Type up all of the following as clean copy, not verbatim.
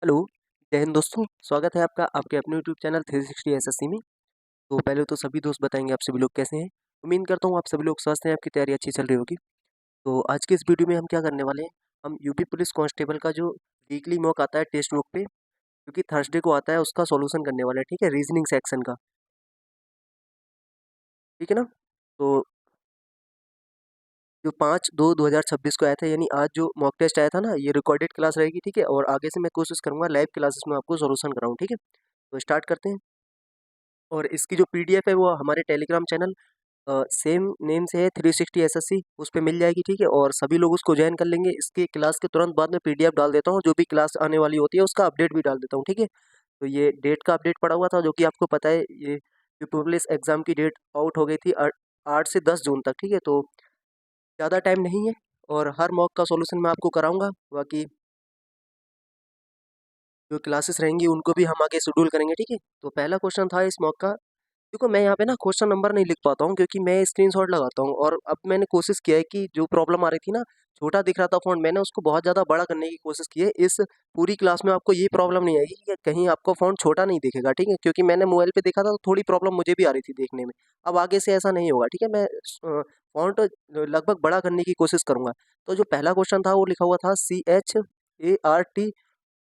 Hello, जय हिंद दोस्तों। स्वागत है आपका आपके अपने यूट्यूब चैनल 360 एसएससी में। तो पहले तो सभी दोस्त बताएंगे आप सभी लोग कैसे हैं। उम्मीद करता हूँ आप सभी लोग स्वस्थ हैं, आपकी तैयारी अच्छी चल रही होगी। तो आज के इस वीडियो में हम क्या करने वाले हैं, हम यूपी पुलिस कांस्टेबल का जो वीकली मॉक आता है टेस्ट बुक पे, क्योंकि थर्सडे को आता है, उसका सॉल्यूशन करने वाले हैं। ठीक है, रीजनिंग सेक्शन का। ठीक है ना। तो जो 5/2/2026 को आया था, यानी आज जो मॉक टेस्ट आया था ना, ये रिकॉर्डेड क्लास रहेगी। ठीक है, और आगे से मैं कोशिश करूँगा लाइव क्लासेस में आपको सॉल्यूशन कराऊँ। ठीक है, तो स्टार्ट करते हैं। और इसकी जो पीडीएफ है वो हमारे टेलीग्राम चैनल सेम नेम से है 360 एसएससी, उस पे मिल जाएगी। ठीक है, और सभी लोग उसको ज्वाइन कर लेंगे। इसके क्लास के तुरंत बाद में पीडीएफ डाल देता हूँ, जो भी क्लास आने वाली होती है उसका अपडेट भी डाल देता हूँ। ठीक है, तो ये डेट का अपडेट पड़ा हुआ था, जो कि आपको पता है, ये पुलिस एग्जाम की डेट आउट हो गई थी 8 से 10 जून तक। ठीक है, तो ज़्यादा टाइम नहीं है, और हर मॉक का सॉल्यूशन मैं आपको कराऊंगा। बाकी जो क्लासेस रहेंगी उनको भी हम आगे शेड्यूल करेंगे। ठीक है, तो पहला क्वेश्चन था इस मॉक का। देखो, मैं यहाँ पे ना क्वेश्चन नंबर नहीं लिख पाता हूँ, क्योंकि मैं स्क्रीनशॉट लगाता हूँ। और अब मैंने कोशिश किया है कि जो प्रॉब्लम आ रही थी ना, छोटा दिख रहा था फ़ॉन्ट, मैंने उसको बहुत ज़्यादा बड़ा करने की कोशिश की है। इस पूरी क्लास में आपको ये प्रॉब्लम नहीं आएगी कि कहीं आपको फ़ॉन्ट छोटा नहीं दिखेगा। ठीक है, क्योंकि मैंने मोबाइल पे देखा था तो थोड़ी प्रॉब्लम मुझे भी आ रही थी देखने में। अब आगे से ऐसा नहीं होगा। ठीक है, मैं फ़ॉन्ट लगभग बड़ा करने की कोशिश करूँगा। तो जो पहला क्वेश्चन था वो लिखा हुआ था CHART,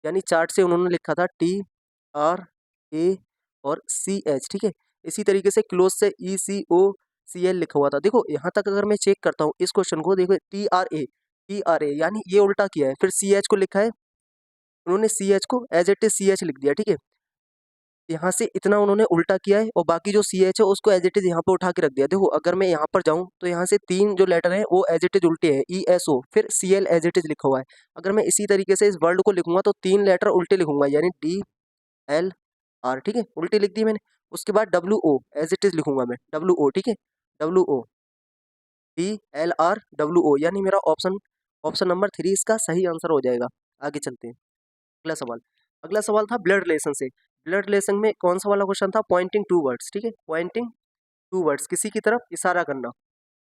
यानी चार्ट से उन्होंने लिखा था TRA और CH। ठीक है, इसी तरीके से क्लोज से ECOCL लिखा हुआ था। देखो, यहाँ तक अगर मैं चेक करता हूँ इस क्वेश्चन को, देखो TRA यानी ये उल्टा किया है। फिर CH को लिखा है उन्होंने, CH को एज इट इज CH लिख दिया। ठीक है, यहाँ से इतना उन्होंने उल्टा किया है, और बाकी जो CH है उसको एज इट इज यहाँ पे उठा के रख दिया। देखो, अगर मैं यहाँ पर जाऊँ तो यहाँ से 3 जो लेटर हैं वो एज इट इज उल्टे हैं, ESO, फिर CL एज इट इज लिखा हुआ है। अगर मैं इसी तरीके से इस वर्ड को लिखूंगा तो 3 लेटर उल्टे लिखूंगा, यानी DLR। ठीक है, उल्टी लिख दी मैंने। उसके बाद WO एज इट इज लिखूंगा मैं, WO। ठीक है, WO DLR WO, यानी मेरा ऑप्शन ऑप्शन नंबर 3 इसका सही आंसर हो जाएगा। आगे चलते हैं। अगला सवाल। अगला सवाल था ब्लड रिलेशन से। ब्लड रिलेशन में कौन सा वाला क्वेश्चन था, पॉइंटिंग टू वर्ड्स। ठीक है, पॉइंटिंग टू वर्ड्स, किसी की तरफ इशारा करना,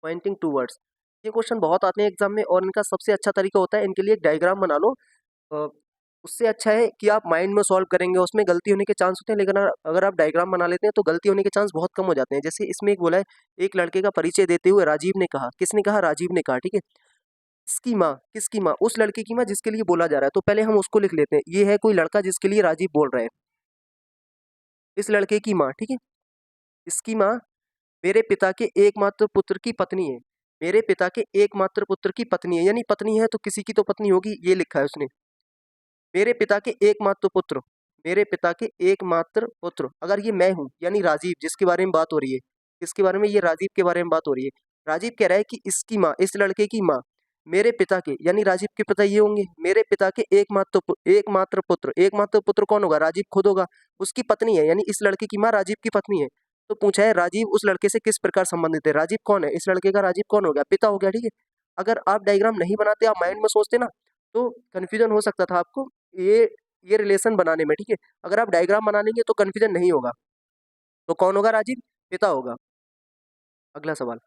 पॉइंटिंग टू वर्ड्स। ये क्वेश्चन बहुत आते हैं एग्जाम में, और इनका सबसे अच्छा तरीका होता है, इनके लिए एक डायग्राम बना लो। अ, उससे अच्छा है कि आप माइंड में सॉल्व करेंगे, उसमें गलती होने के चांस होते हैं, लेकिन अगर आप डायग्राम बना लेते हैं तो गलती होने के चांस बहुत कम हो जाते हैं। जैसे इसमें एक बोला है, एक लड़के का परिचय देते हुए राजीव ने कहा, किसने कहा, राजीव ने कहा। ठीक है, इसकी माँ, किसकी माँ, उस लड़के की माँ जिसके लिए बोला जा रहा है। तो पहले हम उसको लिख लेते हैं, ये है कोई लड़का जिसके लिए राजीव बोल रहे हैं, इस लड़के की माँ। ठीक है, इसकी माँ मेरे पिता के एकमात्र पुत्र की पत्नी है। मेरे पिता के एकमात्र पुत्र की पत्नी है, यानी पत्नी है तो किसी की तो पत्नी होगी, ये लिखा है उसने। मेरे पिता के एकमात्र पुत्र, मेरे पिता के एकमात्र पुत्र, अगर ये मैं हूँ, यानी राजीव जिसके बारे में बात हो रही है, किसके बारे में, ये राजीव के बारे में बात हो रही है। राजीव कह रहा है कि इसकी माँ, इस लड़के की माँ मेरे पिता के, यानी राजीव के पिता ये होंगे, मेरे पिता के एकमात्र पुत्र, एकमात्र पुत्र कौन होगा, राजीव खुद होगा। उसकी पत्नी है, यानी इस लड़के की माँ राजीव की पत्नी है। तो पूछा है राजीव उस लड़के से किस प्रकार संबंधित है। राजीव कौन है, इस लड़के का राजीव कौन हो गया, पिता हो गया। ठीक है, अगर आप डायग्राम नहीं बनाते, आप माइंड में सोचते ना, तो कन्फ्यूजन हो सकता था आपको ये ये रिलेशन बनाने में। ठीक है, अगर आप डायग्राम बना लेंगे तो कन्फ्यूजन नहीं होगा। तो कौन होगा, राजीव पिता होगा। अगला सवाल।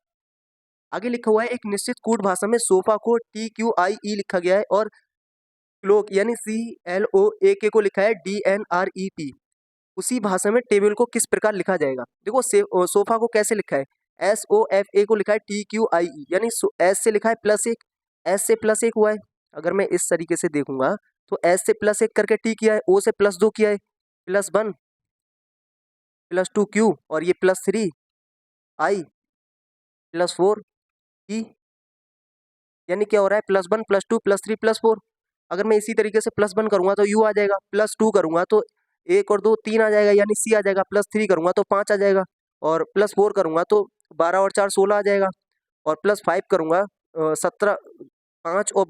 आगे लिखा हुआ है, एक निश्चित कूट भाषा में सोफा को TQIE लिखा गया है, और क्लोक यानी CLOAK को लिखा है DNREP। उसी भाषा में टेबल को किस प्रकार लिखा जाएगा। देखो, सोफा को कैसे लिखा है, SOFA को लिखा है TQIE, यानी एस से लिखा है +1, एस से +1 हुआ है। अगर मैं इस तरीके से देखूंगा तो एस से +1 करके टी किया है, ओ से +2 किया है, +1 +2 क्यू, और ये +3 I +4 ई, यानी क्या हो रहा है, +1 +2 +3 +4। अगर मैं इसी तरीके से +1 करूंगा तो यू आ जाएगा, +2 करूंगा तो 1 और 2 3 आ जाएगा, यानी सी आ जाएगा, +3 करूंगा तो 5 आ जाएगा, और +4 करूंगा तो 12 और 4 16 आ जाएगा, और +5 करूंगा 17, 5 और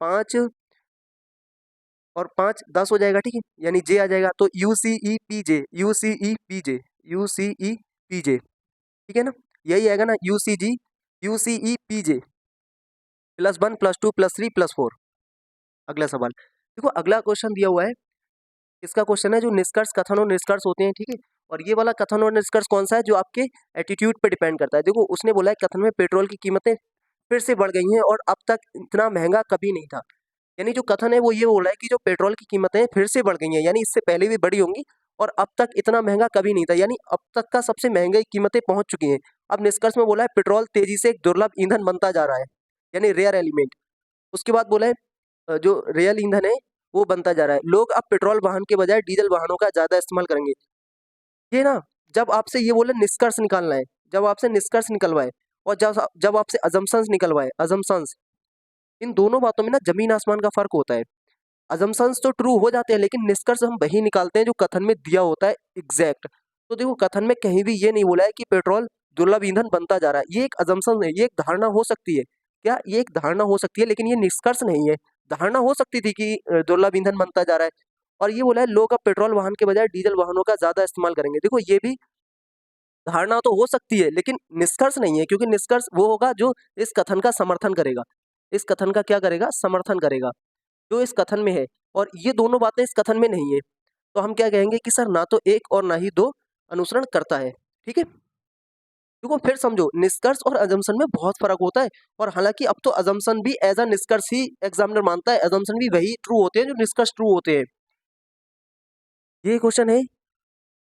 5 और 5 10 हो जाएगा। ठीक है, यानी जे आ जाएगा। तो UCEPJ, UCEPJ, UCEPJ, ठीक है ना, यही आएगा ना, UCEPJ, +1 +2 +3 +4। अगला सवाल। देखो, अगला क्वेश्चन दिया हुआ है, इसका क्वेश्चन है जो निष्कर्ष, कथन और निष्कर्ष होते हैं। ठीक है, और ये वाला कथन और निष्कर्ष कौन सा है, जो आपके एटीट्यूड पे डिपेंड करता है। देखो, उसने बोला है कथन में पेट्रोल की कीमतें फिर से बढ़ गई हैं और अब तक इतना महंगा कभी नहीं था, यानी जो कथन है वो ये बोल रहा है कि जो पेट्रोल की कीमतें फिर से बढ़ गई हैं, यानी इससे पहले भी बढ़ी होंगी और अब तक इतना महंगा कभी नहीं था, यानी अब तक का सबसे महंगी कीमतें पहुंच चुकी हैं। अब निष्कर्ष में बोला है पेट्रोल तेजी से एक दुर्लभ ईंधन बनता जा रहा है, यानी रेयर एलिमेंट। उसके बाद बोला है जो रियल ईंधन है वो बनता जा रहा है। लोग अब पेट्रोल वाहन के बजाय डीजल वाहनों का ज्यादा इस्तेमाल करेंगे। ये ना, जब आपसे ये बोले निष्कर्ष निकालना है, जब आपसे निष्कर्ष निकलवाए और जब जब आपसे अजम्पशंस निकलवाए, अजम्पशंस, इन दोनों बातों में ना जमीन आसमान का फर्क होता है। अजम्पशंस तो ट्रू हो जाते हैं लेकिन निष्कर्ष हम वही निकालते हैं जो कथन में दिया होता है एग्जैक्ट। तो देखो कथन में कहीं भी ये नहीं बोला है कि पेट्रोल दुर्लभ ईंधन बनता जा रहा है, ये एक अजम्पशन है, ये एक धारणा हो सकती है। क्या ये एक धारणा हो सकती है, लेकिन ये निष्कर्ष नहीं है। धारणा हो सकती थी कि दुर्लभ ईंधन बनता जा रहा है। और ये बोला है लोग अब पेट्रोल वाहन के बजाय डीजल वाहनों का ज्यादा इस्तेमाल करेंगे। देखो ये भी धारणा तो हो सकती है लेकिन निष्कर्ष नहीं है, क्योंकि निष्कर्ष वो होगा जो इस कथन का समर्थन करेगा। इस कथन का क्या करेगा? समर्थन करेगा, जो इस कथन में है। और ये दोनों बातें इस कथन में नहीं है, तो हम क्या कहेंगे कि सर ना तो एक और ना ही दो अनुसरण करता है। ठीक है, देखो फिर समझो निष्कर्ष और अजम्पशन में बहुत फर्क होता है। और हालांकि अब तो अजम्पशन भी एज अ निष्कर्ष ही एग्जामिनर मानता है, अजम्पशन भी वही ट्रू होते हैं जो निष्कर्ष ट्रू होते हैं। ये क्वेश्चन है,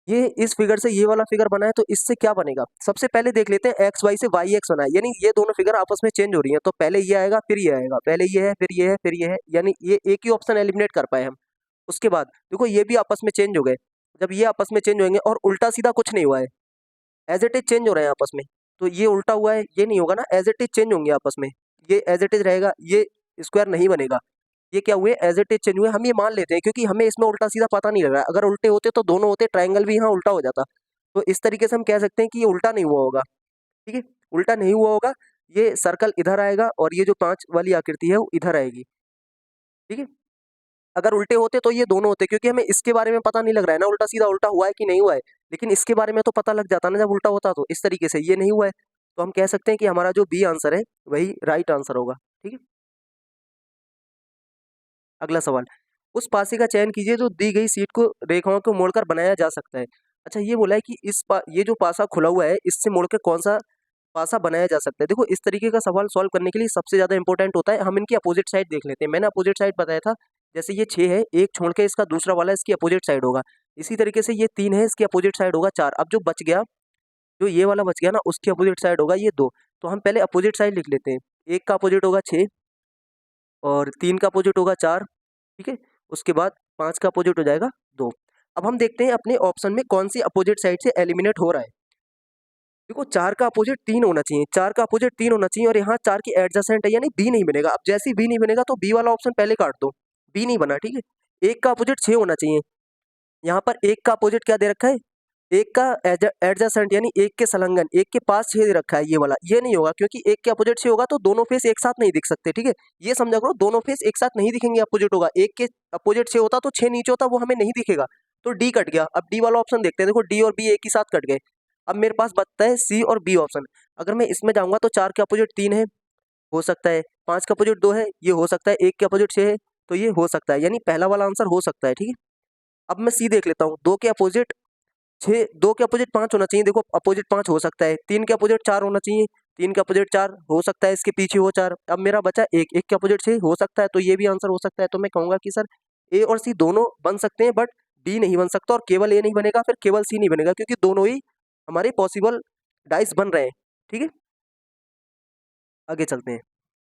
ये इस फिगर से ये वाला फिगर बना है तो इससे क्या बनेगा? सबसे पहले देख लेते हैं एक्स वाई से वाई एक्स बना है, यानी ये दोनों फिगर आपस में चेंज हो रही हैं। तो पहले ये आएगा फिर ये आएगा, पहले ये है फिर ये है फिर ये है, यानी ये एक ही ऑप्शन एलिमिनेट कर पाए हम। उसके बाद देखो ये भी आपस में चेंज हो गए। जब ये आपस में चेंज होंगे और उल्टा सीधा कुछ नहीं हुआ है, एज इट इज चेंज हो रहे हैं आपस में, तो ये उल्टा हुआ है, ये नहीं होगा ना, एज इट इज चेंज होंगे आपस में। ये एज इट इज रहेगा, ये स्क्वायर नहीं बनेगा। ये क्या हुए? एज इट इज चेंज हुए। हम ये मान लेते हैं क्योंकि हमें इसमें उल्टा सीधा पता नहीं लग रहा है। अगर उल्टे होते तो दोनों होते, ट्राइंगल भी यहाँ उल्टा हो जाता। तो इस तरीके से हम कह सकते हैं कि ये उल्टा नहीं हुआ होगा। ठीक है, उल्टा नहीं हुआ होगा। ये सर्कल इधर आएगा और ये जो 5 वाली आकृति है वो इधर आएगी। ठीक है, अगर उल्टे होते तो ये दोनों होते, क्योंकि हमें इसके बारे में पता नहीं लग रहा है ना उल्टा सीधा उल्टा हुआ है कि नहीं हुआ है, लेकिन इसके बारे में तो पता लग जाता ना जब उल्टा होता। तो इस तरीके से ये नहीं हुआ है, तो हम कह सकते हैं कि हमारा जो बी आंसर है वही राइट आंसर होगा। ठीक है, अगला सवाल, उस पासे का चयन कीजिए जो दी गई सीट को रेखाओं को मोड़कर बनाया जा सकता है। अच्छा, ये बोला है कि ये जो पासा खुला हुआ है इससे मोड़कर कौन सा पासा बनाया जा सकता है। देखो इस तरीके का सवाल सॉल्व करने के लिए सबसे ज़्यादा इंपॉर्टेंट होता है हम इनकी अपोजिट साइड देख लेते हैं। मैंने अपोजिट साइड बताया था, जैसे ये 6 है, एक छोड़ के इसका दूसरा वाला इसकी अपोजिट साइड होगा। इसी तरीके से ये 3 है, इसकी अपोजिट साइड होगा 4। अब जो बच गया, जो ये वाला बच गया ना, उसकी अपोजिट साइड होगा ये 2। तो हम पहले अपोजिट साइड लिख लेते हैं। एक का अपोजिट होगा 6 और 3 का अपोजिट होगा 4। ठीक है, उसके बाद 5 का अपोजिट हो जाएगा 2। अब हम देखते हैं अपने ऑप्शन में कौन सी अपोजिट साइड से एलिमिनेट हो रहा है। देखो 4 का अपोजिट 3 होना चाहिए, 4 का अपोजिट 3 होना चाहिए, और यहाँ 4 की एडजेसेंट है यानी बी नहीं बनेगा। अब जैसे ही बी नहीं बनेगा तो बी वाला ऑप्शन पहले काट दो, बी नहीं बना। ठीक है, 1 का अपोजिट 6 होना चाहिए, यहाँ पर 1 का अपोजिट क्या दे रखा है? 1 का एडजेसेंट यानी 1 के संलग्न, 1 के पास 6 दे रखा है, ये वाला ये नहीं होगा, क्योंकि 1 के अपोजिट 6 होगा तो दोनों फेस एक साथ नहीं दिख सकते। ठीक है, ये समझा करो, दोनों फेस एक साथ नहीं दिखेंगे, अपोजिट होगा। 1 के अपोजिट 6 होता तो 6 नीचे होता, वो हमें नहीं दिखेगा, तो डी कट गया। अब डी वाला ऑप्शन देखते हैं, देखो डी और बी एक ही साथ कट गए। अब मेरे पास बचता है सी और बी ऑप्शन। अगर मैं इसमें जाऊंगा तो 4 के अपोजिट 3 है, हो सकता है, 5 का अपोजिट 2 है, ये हो सकता है, 1 के अपोजिट 6 है, तो ये हो सकता है, यानी पहला वाला आंसर हो सकता है। ठीक है, अब मैं सी देख लेता हूँ, 2 के अपोजिट 6, 2 के अपोजिट 5 होना चाहिए, देखो अपोजिट 5 हो सकता है, 3 के अपोजिट 4 होना चाहिए, 3 के अपोजिट 4 हो सकता है, इसके पीछे हो 4। अब मेरा बचा 1, 1 के अपोजिट 6 हो सकता है, तो ये भी आंसर हो सकता है। तो मैं कहूँगा कि सर ए और सी दोनों बन सकते हैं, बट डी नहीं बन सकता, और केवल ए नहीं बनेगा, फिर केवल सी नहीं बनेगा, क्योंकि दोनों ही हमारे पॉसिबल डाइस बन रहे हैं। ठीक है, आगे चलते हैं।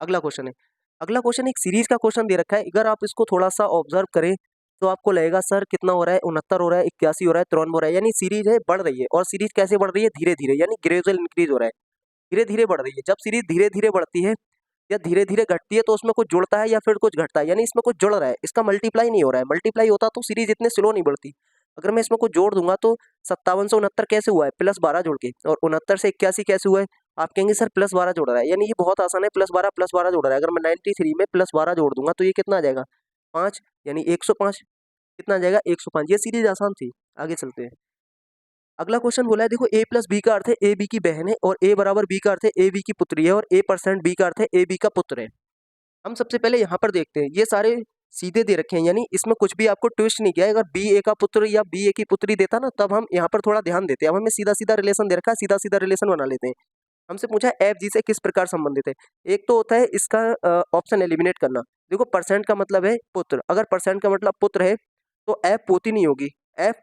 अगला क्वेश्चन है, अगला क्वेश्चन एक सीरीज का क्वेश्चन दे रखा है। अगर आप इसको थोड़ा सा ऑब्जर्व करें तो आपको लगेगा सर कितना हो रहा है, 69 हो रहा है, 81 हो रहा है, 53 हो रहा है, यानी सीरीज है बढ़ रही है। और सीरीज कैसे बढ़ रही है? धीरे धीरे, यानी ग्रेजुअल इंक्रीज हो रहा है, धीरे धीरे बढ़ रही है। जब सीरीज धीरे धीरे बढ़ती है या धीरे धीरे घटती है तो उसमें कुछ जुड़ता है या फिर कुछ घटता है, यानी इसमें कुछ जुड़ रहा है, इसका मल्टीप्लाई नहीं हो रहा है। मल्टीप्लाई होता तो सीरीज इतने स्लो नहीं बढ़ती। अगर मैं इसमें कुछ जोड़ दूंगा तो 57 से 69 कैसे हुआ है? +12 जोड़ के। और 69 से 81 कैसे हुआ है? आप कहेंगे सर +12 जोड़ रहा है, यानी ये बहुत आसान है, +12 जोड़ रहा है। अगर मैं 93 में +12 जोड़ दूंगा तो ये कितना आ जाएगा? 5, यानी 105। कितना आ जाएगा? 105। ये सीरीज आसान थी, आगे चलते हैं। अगला क्वेश्चन बोला है, देखो a प्लस बी का अर्थ है ए बी की बहन है, और a बराबर b का अर्थ है ए बी की पुत्री है, और a% b का अर्थ है ए बी का पुत्र है। हम सबसे पहले यहाँ पर देखते हैं, ये सारे सीधे दे रखे हैं, यानी इसमें कुछ भी आपको ट्विस्ट नहीं किया है। अगर बी ए का पुत्र या बी ए की पुत्री देता ना, तब हम यहाँ पर थोड़ा ध्यान देते हैं। अब हमें सीधा सीधा रिलेशन दे रखा है, सीधा सीधा रिलेशन बना लेते हैं। हमसे पूछा है एफ जी से किस प्रकार संबंधित है। एक तो होता है इसका ऑप्शन एलिमिनेट करना। देखो परसेंट का मतलब है पुत्र, अगर परसेंट का मतलब पुत्र है तो एफ पोती नहीं होगी, एफ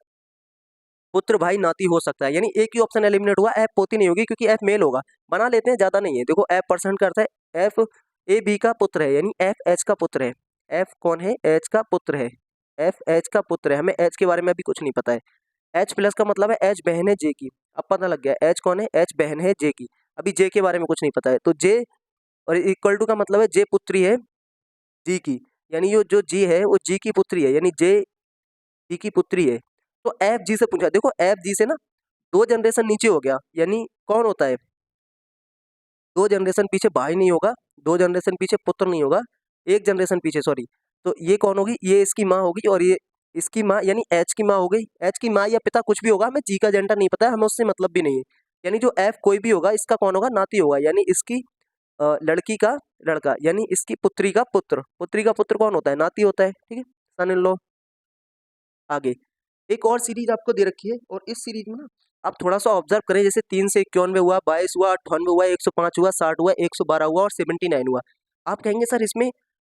पुत्र भाई नाती हो सकता है, यानी एक ही ऑप्शन एलिमिनेट हुआ, एफ पोती नहीं होगी क्योंकि एफ मेल होगा। बना लेते हैं, ज्यादा नहीं है। देखो एफ परसेंट करता है, एफ ए बी का पुत्र है, यानी एफ एच का पुत्र है। एफ कौन है? एच का पुत्र है, एफ एच का पुत्र है। हमें एच के बारे में अभी कुछ नहीं पता है। एच प्लस का मतलब है एच बहन है जे की, अब पता लग गया एच कौन है, एच बहन है जे की। अभी जे के बारे में कुछ नहीं पता है, तो जे और इक्वल टू का मतलब है जे पुत्री है जी की, यानी ये जो जी है वो जी की पुत्री है, यानी जे जी की पुत्री है। तो एफ जी से पूछा, देखो एफ जी से ना 2 जनरेशन नीचे हो गया, यानी कौन होता है, 2 जनरेशन पीछे भाई नहीं होगा, 2 जनरेशन पीछे पुत्र नहीं होगा, 1 जनरेशन पीछे, सॉरी। तो ये कौन होगी, ये इसकी माँ होगी और ये इसकी माँ, यानी एच की माँ हो गई। एच की माँ या पिता कुछ भी होगा, हमें जी का जेंडर नहीं पता है, हमें उससे मतलब भी नहीं है। यानी जो एफ कोई भी होगा इसका कौन होगा, नाती होगा, यानी इसकी लड़की का लड़का, यानी इसकी पुत्री का पुत्र, पुत्री का पुत्र कौन होता है, नाती होता है, ठीक है, सन इन लॉ। आगे एक और सीरीज आपको दे रखी है, और इस सीरीज में ना आप थोड़ा सा ऑब्जर्व करें, जैसे 3 से 91 हुआ, 22 हुआ, 98 हुआ, 105 हुआ, 60 हुआ, 112 हुआ और 79 हुआ। आप कहेंगे सर इसमें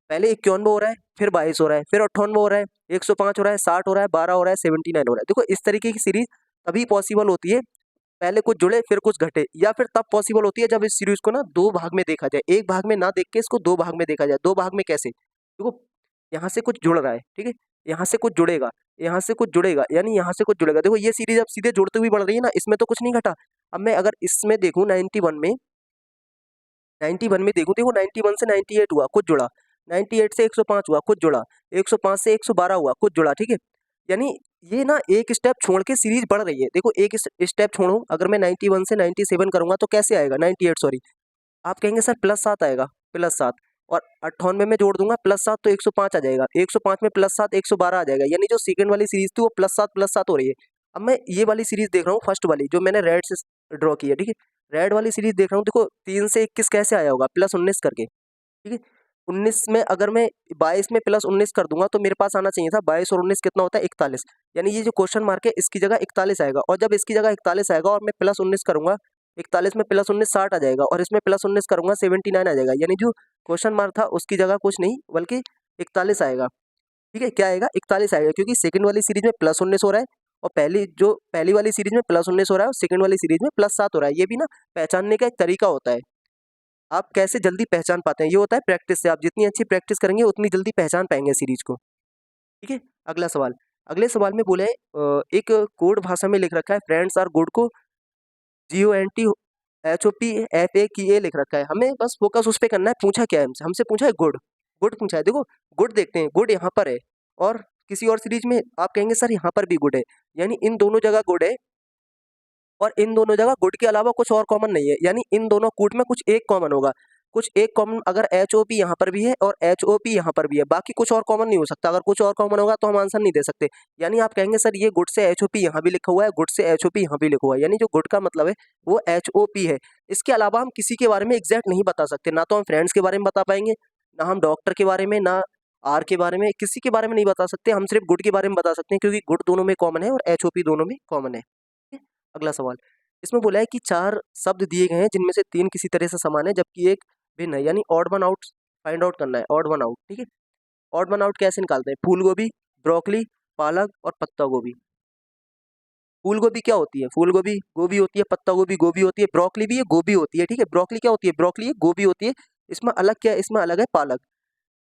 पहले 91 हो रहा है, फिर 22 हो रहा है, फिर 98 हो रहा है, 105 हो रहा है, 60 हो रहा है, 12 हो रहा है, 79 हो रहा है। देखो इस तरीके की सीरीज तभी पॉसिबल होती है, पहले कुछ जुड़े फिर कुछ घटे, या फिर तब पॉसिबल होती है जब इस सीरीज को ना 2 भाग में देखा जाए, एक भाग में ना देख के इसको 2 भाग में देखा जाए। 2 भाग में कैसे? देखो यहाँ से कुछ जुड़ रहा है, ठीक है, यहाँ से कुछ जुड़ेगा, यहाँ से कुछ जुड़ेगा, यानी यहाँ से कुछ जुड़ेगा। देखो ये सीरीज अब सीधे जुड़ती हुई बढ़ रही है ना, इसमें तो कुछ नहीं घटा। अब मैं अगर इसमें देखूँ 91 में देखूँ, देखो 91 से 98 हुआ, कुछ जुड़ा, 98 से 105 हुआ, कुछ जुड़ा, 105 से 112 हुआ, कुछ जुड़ा, ठीक है। यानी ये ना एक स्टेप छोड़ के सीरीज बढ़ रही है। देखो एक स्टेप छोड़ूं, अगर मैं 91 से 97 करूंगा तो कैसे आएगा, 98 सॉरी, आप कहेंगे सर +7 आएगा, +7, और 98 में जोड़ दूंगा +7 तो 105 आ जाएगा, 105 में +7 112 आ जाएगा, यानी जो सेकंड वाली सीरीज थी वो +7 हो रही है। अब मैं ये वाली सीरीज देख रहा हूँ, फर्स्ट वाली जो मैंने रेड से ड्रॉ की है, ठीक है, रेड वाली सीरीज देख रहा हूँ। देखो 3 से 21 कैसे आया होगा, +19 करके, ठीक है। 19 में अगर मैं 22 में +19 कर दूंगा तो मेरे पास आना चाहिए था 22 और 19 कितना होता है, 41, यानी ये जो क्वेश्चन मार्क है इसकी जगह 41 आएगा, और जब इसकी जगह 41 आएगा और मैं +19 करूंगा, 41 में +19 60 आ जाएगा, और इसमें +19 करूंगा 79 आ जाएगा, यानी जो क्वेश्चन मार्क था उसकी जगह कुछ नहीं बल्कि 41 आएगा, ठीक है। क्या आएगा, 41 आएगा, क्योंकि सेकंड वाली सीरीज में +19 हो रहा है, और पहली वाली सीरीज में +19 हो रहा है, और सेकंड वाली सीरीज में +7 हो रहा है। ये भी ना पहचानने का एक तरीका होता है, आप कैसे जल्दी पहचान पाते हैं, ये होता है प्रैक्टिस से। आप जितनी अच्छी प्रैक्टिस करेंगे उतनी जल्दी पहचान पाएंगे सीरीज को, ठीक है। अगला सवाल, अगले सवाल में बोले एक कोड भाषा में लिख रखा है, फ्रेंड्स आर गुड को GONTHOPFAKA लिख रखा है, हमें बस फोकस उस पर करना है। पूछा क्या है हमसे, हमसे पूछा है गुड, गुड पूछा है। देखो गुड देखते हैं, गुड यहाँ पर है, और किसी और सीरीज में आप कहेंगे सर यहाँ पर भी गुड है, यानी इन दोनों जगह गुड है, और इन दोनों जगह गुड के अलावा कुछ और कॉमन नहीं है, यानी इन दोनों कूट में कुछ एक कॉमन होगा, कुछ एक कॉमन, अगर HOP यहाँ पर भी है और HOP यहाँ पर भी है, बाकी कुछ और कॉमन नहीं हो सकता। अगर कुछ और कॉमन होगा तो हम आंसर नहीं दे सकते, यानी आप कहेंगे सर ये गुड से HOP यहाँ भी लिखा हुआ है, गुड से HOP यहाँ भी लिखा हुआ है, यानी जो गुड का मतलब है वो HOP है। इसके अलावा हम किसी के बारे में एग्जैक्ट नहीं बता सकते, ना तो हम फ्रेंड्स के बारे में बता पाएंगे, ना हम डॉक्टर के बारे में, ना आर के बारे में, किसी के बारे में नहीं बता सकते। हम सिर्फ गुड के बारे में बता सकते हैं, क्योंकि गुड दोनों में कॉमन है और HOP दोनों में कॉमन है, ठीक है? अगला सवाल, इसमें बोला है कि 4 शब्द दिए गए हैं जिनमें से 3 किसी तरह से समान है जबकि एक भिन्न है, यानी odd one out find out करना है, ऑड वन आउट, ठीक है। ऑड वन आउट कैसे निकालते हैं, फूल गोभी, ब्रोकली, पालक और पत्ता गोभी। फूल गोभी क्या होती है, फूल गोभी गोभी होती है, पत्ता गोभी गोभी होती है, ब्रोकली भी ये गोभी होती है, ठीक है। ब्रोकली क्या होती है, ब्रोकली ये गोभी होती है। इसमें अलग क्या है, इसमें अलग है पालक,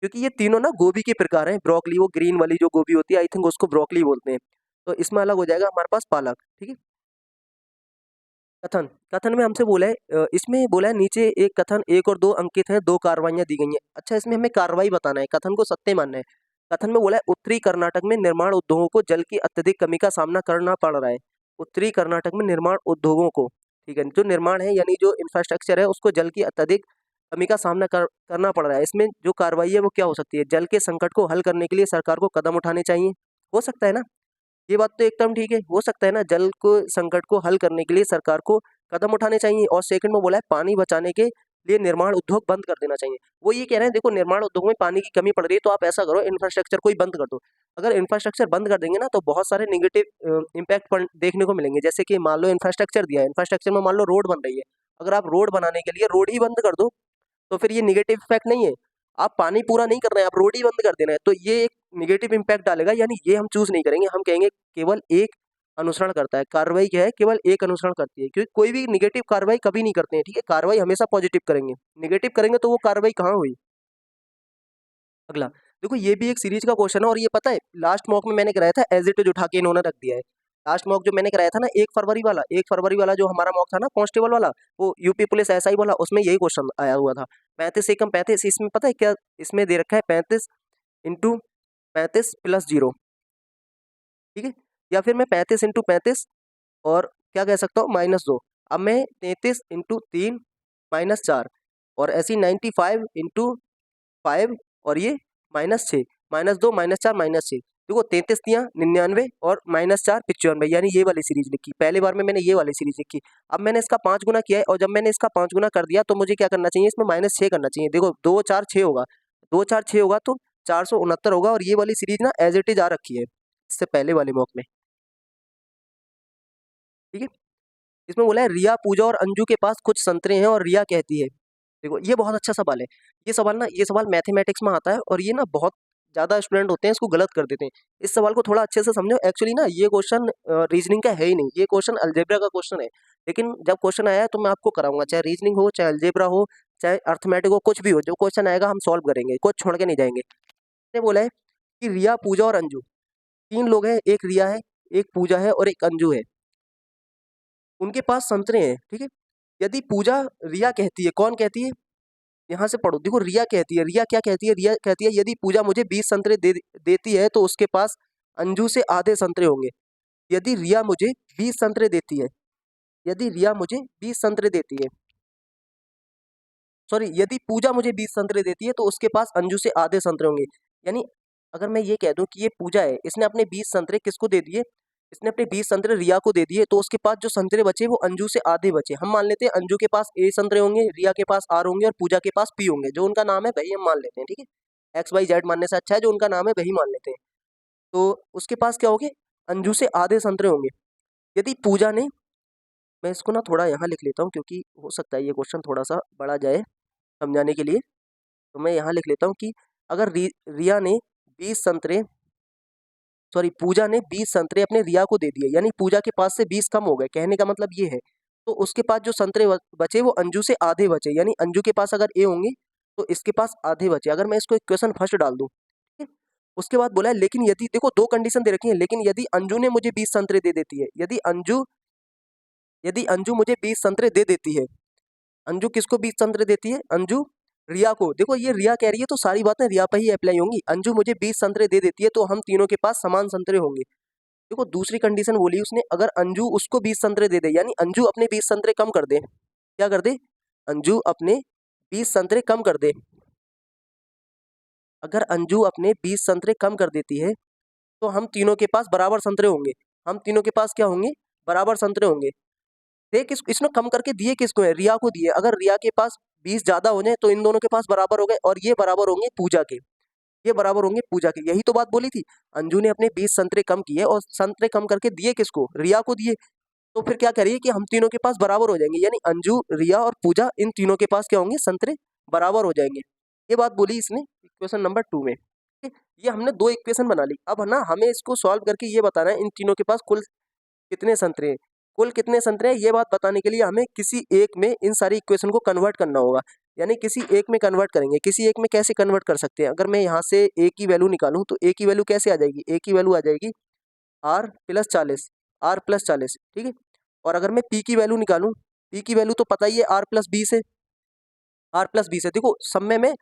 क्योंकि ये तीनों ना गोभी के प्रकार हैं। ब्रोकली वो ग्रीन वाली जो गोभी होती है, आई थिंक उसको ब्रोकली बोलते हैं, तो इसमें अलग हो जाएगा हमारे पास पालक, ठीक है। कथन, कथन में हमसे बोला है इसमें बोला है नीचे एक कथन 1 और 2 अंकित हैं, 2 कार्रवाइयां दी गई हैं। अच्छा इसमें हमें कार्रवाई बताना है, कथन को सत्य मानना है। कथन में बोला है उत्तरी कर्नाटक में निर्माण उद्योगों को जल की अत्यधिक कमी का सामना करना पड़ रहा है। उत्तरी कर्नाटक में निर्माण उद्योगों को, ठीक है, जो निर्माण है यानी जो इंफ्रास्ट्रक्चर है उसको जल की अत्यधिक कमी का सामना करना पड़ रहा है। इसमें जो कार्रवाई है वो क्या हो सकती है, जल के संकट को हल करने के लिए सरकार को कदम उठाने चाहिए, हो सकता है ना, ये बात तो एकदम ठीक है, हो सकता है ना, जल को संकट को हल करने के लिए सरकार को कदम उठाने चाहिए। और सेकंड में बोला है पानी बचाने के लिए निर्माण उद्योग बंद कर देना चाहिए। वो ये कह रहे हैं देखो निर्माण उद्योग में पानी की कमी पड़ रही है, तो आप ऐसा करो इंफ्रास्ट्रक्चर को ही बंद कर दो। अगर इंफ्रास्ट्रक्चर बंद कर देंगे ना तो बहुत सारे निगेटिव इम्पैक्ट देखने को मिलेंगे, जैसे कि मान लो इंफ्रास्ट्रक्चर दिया है, इंफ्रास्ट्रक्चर में मान लो रोड बन रही है, अगर आप रोड बनाने के लिए रोड ही बंद कर दो तो फिर ये निगेटिव इफेक्ट नहीं है। आप पानी पूरा नहीं कर रहे हैं, आप रोड ही बंद कर दे रहे हैं, तो ये एक निगेटिव इम्पैक्ट डालेगा, यानी ये हम चूज नहीं करेंगे। हम कहेंगे केवल एक अनुसरण करता है, कार्रवाई क्या है, केवल एक अनुसरण करती है, क्योंकि कोई भी निगेटिव कार्रवाई कभी नहीं करते हैं, ठीक है। कार्रवाई हमेशा पॉजिटिव करेंगे, निगेटिव करेंगे तो वो कार्रवाई कहाँ हुई। अगला देखो, ये भी एक सीरीज का क्वेश्चन है, और ये पता है लास्ट मॉक में मैंने कराया था, एज इट इज उठा के इन्होंने रख दिया है। लास्ट मॉक जो मैंने कराया था ना 1 फरवरी वाला, 1 फरवरी वाला जो हमारा मॉक था ना कांस्टेबल वाला, वो यूपी पुलिस एसआई वाला, उसमें यही क्वेश्चन आया हुआ था। 35 एकम 35, इसमें पता है क्या इसमें दे रखा है, 35 इंटू 35 प्लस 0, ठीक है। या फिर मैं 35 इंटू 35 और क्या कह सकता हूँ -2। अब मैं 33 इंटू 3 -4, और ऐसी 95 इंटू 5, और ये -6, -2 -4 -6। देखो 33 दिया 99 और -4 95, यानी ये वाली सीरीज लिखी। पहले बार में मैंने ये वाली सीरीज लिखी। अब मैंने इसका 5 गुना किया है, और जब मैंने इसका 5 गुना कर दिया तो मुझे क्या करना चाहिए, इसमें -6 करना चाहिए। देखो 2 4 6 होगा, 2 4 6 होगा तो 469 होगा, और ये वाली सीरीज ना एज इट इज आ रखी है इससे पहले वाले मॉक में, ठीक है। इसमें बोला है रिया, पूजा और अंजू के पास कुछ संतरे हैं और रिया कहती है। देखो ये बहुत अच्छा सवाल है। ये सवाल मैथमेटिक्स में आता है, और ये ना बहुत ज़्यादा स्टूडेंट होते हैं इसको गलत कर देते हैं। इस सवाल को थोड़ा अच्छे से समझो। एक्चुअली ना ये क्वेश्चन रीजनिंग का है ही नहीं, ये क्वेश्चन अलजेब्रा का क्वेश्चन है। लेकिन जब क्वेश्चन आया है तो मैं आपको कराऊंगा, चाहे रीजनिंग हो, चाहे अलजेब्रा हो, चाहे अर्थमेटिक हो, कुछ भी हो, जो क्वेश्चन आएगा हम सॉल्व करेंगे, कुछ छोड़ के नहीं जाएंगे। ने बोला है कि रिया, पूजा और अंजू 3 लोग हैं, एक रिया है, एक पूजा है और एक अंजू है। उनके पास संतरे हैं, ठीक है। यदि पूजा रिया कहती है, कौन कहती है, यहाँ से पढ़ो। देखो रिया कहती है, रिया क्या कहती है, रिया कहती है यदि पूजा मुझे 20 संतरे देती है तो उसके पास अंजू से आधे संतरे होंगे। यदि रिया मुझे 20 संतरे देती है, यदि रिया मुझे 20 संतरे देती है, सॉरी, यदि पूजा मुझे 20 संतरे देती है तो उसके पास अंजू से आधे संतरे होंगे। यानी अगर मैं ये कह दूं कि ये पूजा है, इसने अपने 20 संतरे किसको दे दिए, इसने अपने 20 संतरे रिया को दे दिए, तो उसके पास जो संतरे बचे वो अंजू से आधे बचे। हम मान लेते हैं अंजू के पास ए संतरे होंगे, रिया के पास आर होंगे और पूजा के पास पी होंगे। जो उनका नाम है वही हम मान लेते हैं, ठीक है। एक्स वाई जेड मानने से अच्छा है जो उनका नाम है वही मान लेते हैं। तो उसके पास क्या होंगे, अंजू से आधे संतरे होंगे। यदि पूजा ने, मैं इसको ना थोड़ा यहाँ लिख लेता हूँ क्योंकि हो सकता है ये क्वेश्चन थोड़ा सा बड़ा जाए समझाने के लिए, तो मैं यहाँ लिख लेता हूँ कि अगर रिया ने 20 संतरे, सॉरी, पूजा ने 20 संतरे अपने रिया को दे दिए, यानी पूजा के पास से 20 कम हो गए, कहने का मतलब ये है। तो उसके पास जो संतरे बचे वो अंजू से आधे बचे, यानी अंजू के पास अगर ए होंगे तो इसके पास आधे बचे। अगर मैं इसको इक्वेशन फर्स्ट डाल दूं, ठीक है। उसके बाद बोला है लेकिन यदि, देखो दो कंडीशन दे रखी है, लेकिन यदि अंजू ने मुझे 20 संतरे दे देती है, यदि अंजू मुझे 20 संतरे दे देती है, अंजू किसको 20 संतरे देती है, अंजू रिया को। देखो ये रिया कह रही है तो सारी बातें रिया पर ही अप्लाई होंगी। अंजू मुझे 20 संतरे दे देती है तो हम तीनों के पास समान संतरे होंगे। देखो दूसरी कंडीशन बोली उसने, अगर अंजू उसको 20 संतरे दे दे, यानी अंजू अपने 20 संतरे कम कर दे, क्या कर दे, अंजू अपने 20 संतरे कम कर दे। अगर अंजू अपने 20 संतरे कम कर देती है तो हम तीनों के पास बराबर संतरे होंगे। हम तीनों के पास क्या होंगे, बराबर संतरे होंगे। देख इसने कम करके दिए किसको है, रिया को दिए। अगर रिया के पास 20 ज्यादा हो जाए तो इन दोनों के पास बराबर हो गए, और ये बराबर होंगे पूजा के, ये बराबर होंगे पूजा के। यही तो बात बोली थी, अंजू ने अपने 20 संतरे कम किए और संतरे कम करके दिए किसको, रिया को दिए। तो फिर क्या करिए कि हम तीनों के पास बराबर हो जाएंगे, यानी अंजू, रिया और पूजा, इन तीनों के पास क्या होंगे, संतरे बराबर हो जाएंगे। ये बात बोली इसने इक्वेशन नंबर 2 में, ठीक है? ये हमने 2 इक्वेशन बना ली। अब है ना हमें इसको सॉल्व करके ये बताना है इन तीनों के पास कुल कितने संतरे हैं। कुल कितने संतरे हैं ये बात बताने के लिए हमें किसी एक में इन सारी इक्वेशन को कन्वर्ट करना होगा, यानी किसी एक में कन्वर्ट करेंगे। किसी एक में कैसे कन्वर्ट कर सकते हैं, अगर मैं यहाँ से ए की वैल्यू निकालूं तो ए की वैल्यू कैसे आ जाएगी, ए की वैल्यू आ जाएगी R+40, R+40, ठीक है। और अगर मैं पी की वैल्यू निकालूं, पी की वैल्यू तो पता ही है R+20 है, R+20 है। देखो सब में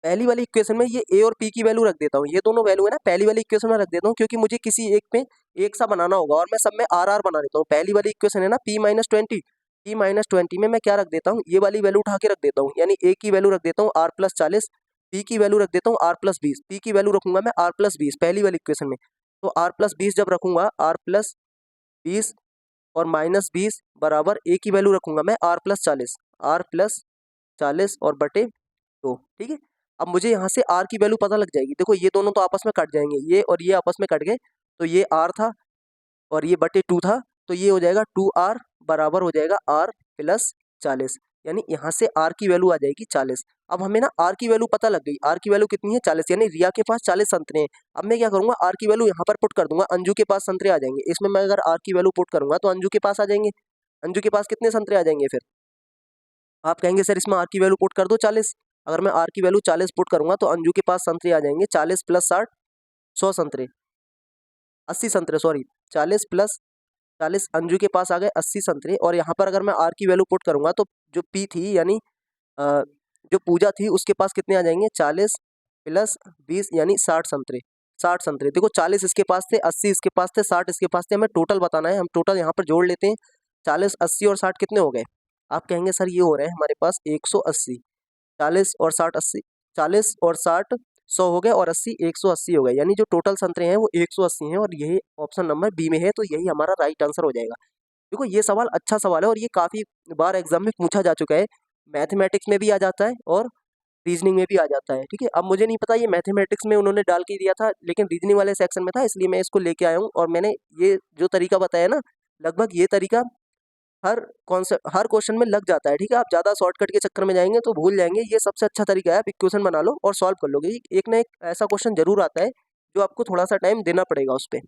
पहली वाली इक्वेशन में ये ए और पी की वैल्यू रख देता हूँ, ये दोनों वैल्यू है ना पहली वाली इक्वेशन में रख देता हूँ, क्योंकि मुझे किसी एक में एक सा बनाना होगा, और मैं सब में आर आर बना देता हूँ। पहली वाली इक्वेशन है ना P-20, P-20 में मैं क्या रख देता हूँ, ये वाली वैल्यू उठा के रख देता हूँ, यानी ए की वैल्यू रख देता हूँ R+40, पी की वैल्यू रख देता हूँ R+20, पी की वैल्यू रखूंगा मैं R+20 पहली वाली इक्वेशन में। तो R+20 जब रखूंगा, R+20 और -20 बराबर ए की वैल्यू रखूंगा मैं R+40 और बटे 2, ठीक है। अब मुझे यहाँ से R की वैल्यू पता लग जाएगी। देखो ये दोनों तो आपस में कट जाएंगे, ये और ये आपस में कट गए, तो ये R था और ये बटे 2 था, तो ये हो जाएगा 2R बराबर हो जाएगा R+40। 40, यानी यहाँ से आर की वैल्यू आ जाएगी 40। अब हमें ना आर की वैल्यू पता लग गई, आर की वैल्यू कितनी है 40, यानी रिया के पास 40 संतरे हैं। अब मैं क्या करूँगा, आर की वैल्यू यहाँ पर पुट कर दूंगा, अंजू के पास संतरे आ जाएंगे। इसमें मैं अगर आर की वैल्यू पुट करूंगा तो अंजू के पास आ जाएंगे। अंजू के पास कितने संतरे आ जाएंगे फिर? आप कहेंगे सर इसमें आर की वैल्यू पुट कर दो 40। अगर मैं आर की वैल्यू 40 पुट करूंगा तो अंजू के पास संतरे आ जाएंगे 40 प्लस 60, 100 संतरे, 80 संतरे, सॉरी 40 प्लस 40, अंजू के पास आ गए 80 संतरे। और यहाँ पर अगर मैं आर की वैल्यू पुट करूंगा तो जो पी थी यानी अ, जो पूजा थी उसके पास कितने आ जाएंगे, 40 प्लस 20 यानी 60 संतरे, 60 संतरे। देखो 40 इसके पास थे, 80 इसके पास थे, 60 इसके पास थे, हमें टोटल बताना है। हम टोटल यहाँ पर जोड़ लेते हैं, 40, 80 और 60 कितने हो गए? आप कहेंगे सर ये हो रहे हैं हमारे पास 180, 40 और 60 80, 40 और 60 100 हो गए और 80 180 हो गए, यानी जो टोटल संतरे हैं वो 180 हैं और यही ऑप्शन नंबर बी में है, तो यही हमारा राइट आंसर हो जाएगा। देखो ये सवाल अच्छा सवाल है और ये काफ़ी बार एग्जाम में पूछा जा चुका है, मैथमेटिक्स में भी आ जाता है और रीजनिंग में भी आ जाता है। ठीक है, अब मुझे नहीं पता ये मैथमेटिक्स में उन्होंने डाल के दिया था लेकिन रीजनिंग वाले सेक्शन में था, इसलिए मैं इसको लेके आया हूँ। और मैंने ये जो तरीका बताया ना, लगभग ये तरीका हर कॉन्सेप्ट हर क्वेश्चन में लग जाता है। ठीक है, आप ज़्यादा शॉर्टकट के चक्कर में जाएंगे तो भूल जाएंगे। ये सबसे अच्छा तरीका है, आप इक्वेशन बना लो और सॉल्व कर लोगे। एक ना एक ऐसा क्वेश्चन जरूर आता है जो आपको थोड़ा सा टाइम देना पड़ेगा उस पर।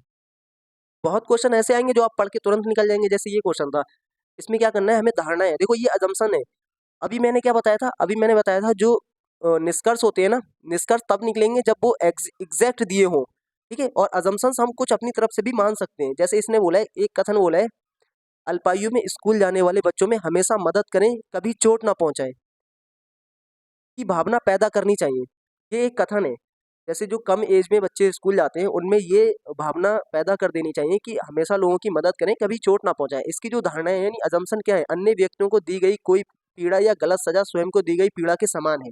बहुत क्वेश्चन ऐसे आएंगे जो आप पढ़ के तुरंत निकल जाएंगे, जैसे ये क्वेश्चन था। इसमें क्या करना है, हमें धारणा है, देखो ये अजम्पशन है। अभी मैंने क्या बताया था, अभी मैंने बताया था जो निष्कर्ष होते हैं ना, निष्कर्ष तब निकलेंगे जब वो एग्जैक्ट दिए हों। ठीक है, और अजम्पशंस हम कुछ अपनी तरफ से भी मान सकते हैं। जैसे इसने बोला है, एक कथन बोला है, अल्पायु में स्कूल जाने वाले बच्चों में हमेशा मदद करें, कभी चोट ना पहुंचाएं, की भावना पैदा करनी चाहिए। ये एक कथन है। जैसे जो कम एज में बच्चे स्कूल जाते हैं उनमें ये भावना पैदा कर देनी चाहिए कि हमेशा लोगों की मदद करें, कभी चोट ना पहुंचाएं। इसकी जो धारणा है यानी अजम्पशन क्या है, अन्य व्यक्तियों को दी गई कोई पीड़ा या गलत सजा स्वयं को दी गई पीड़ा के समान है।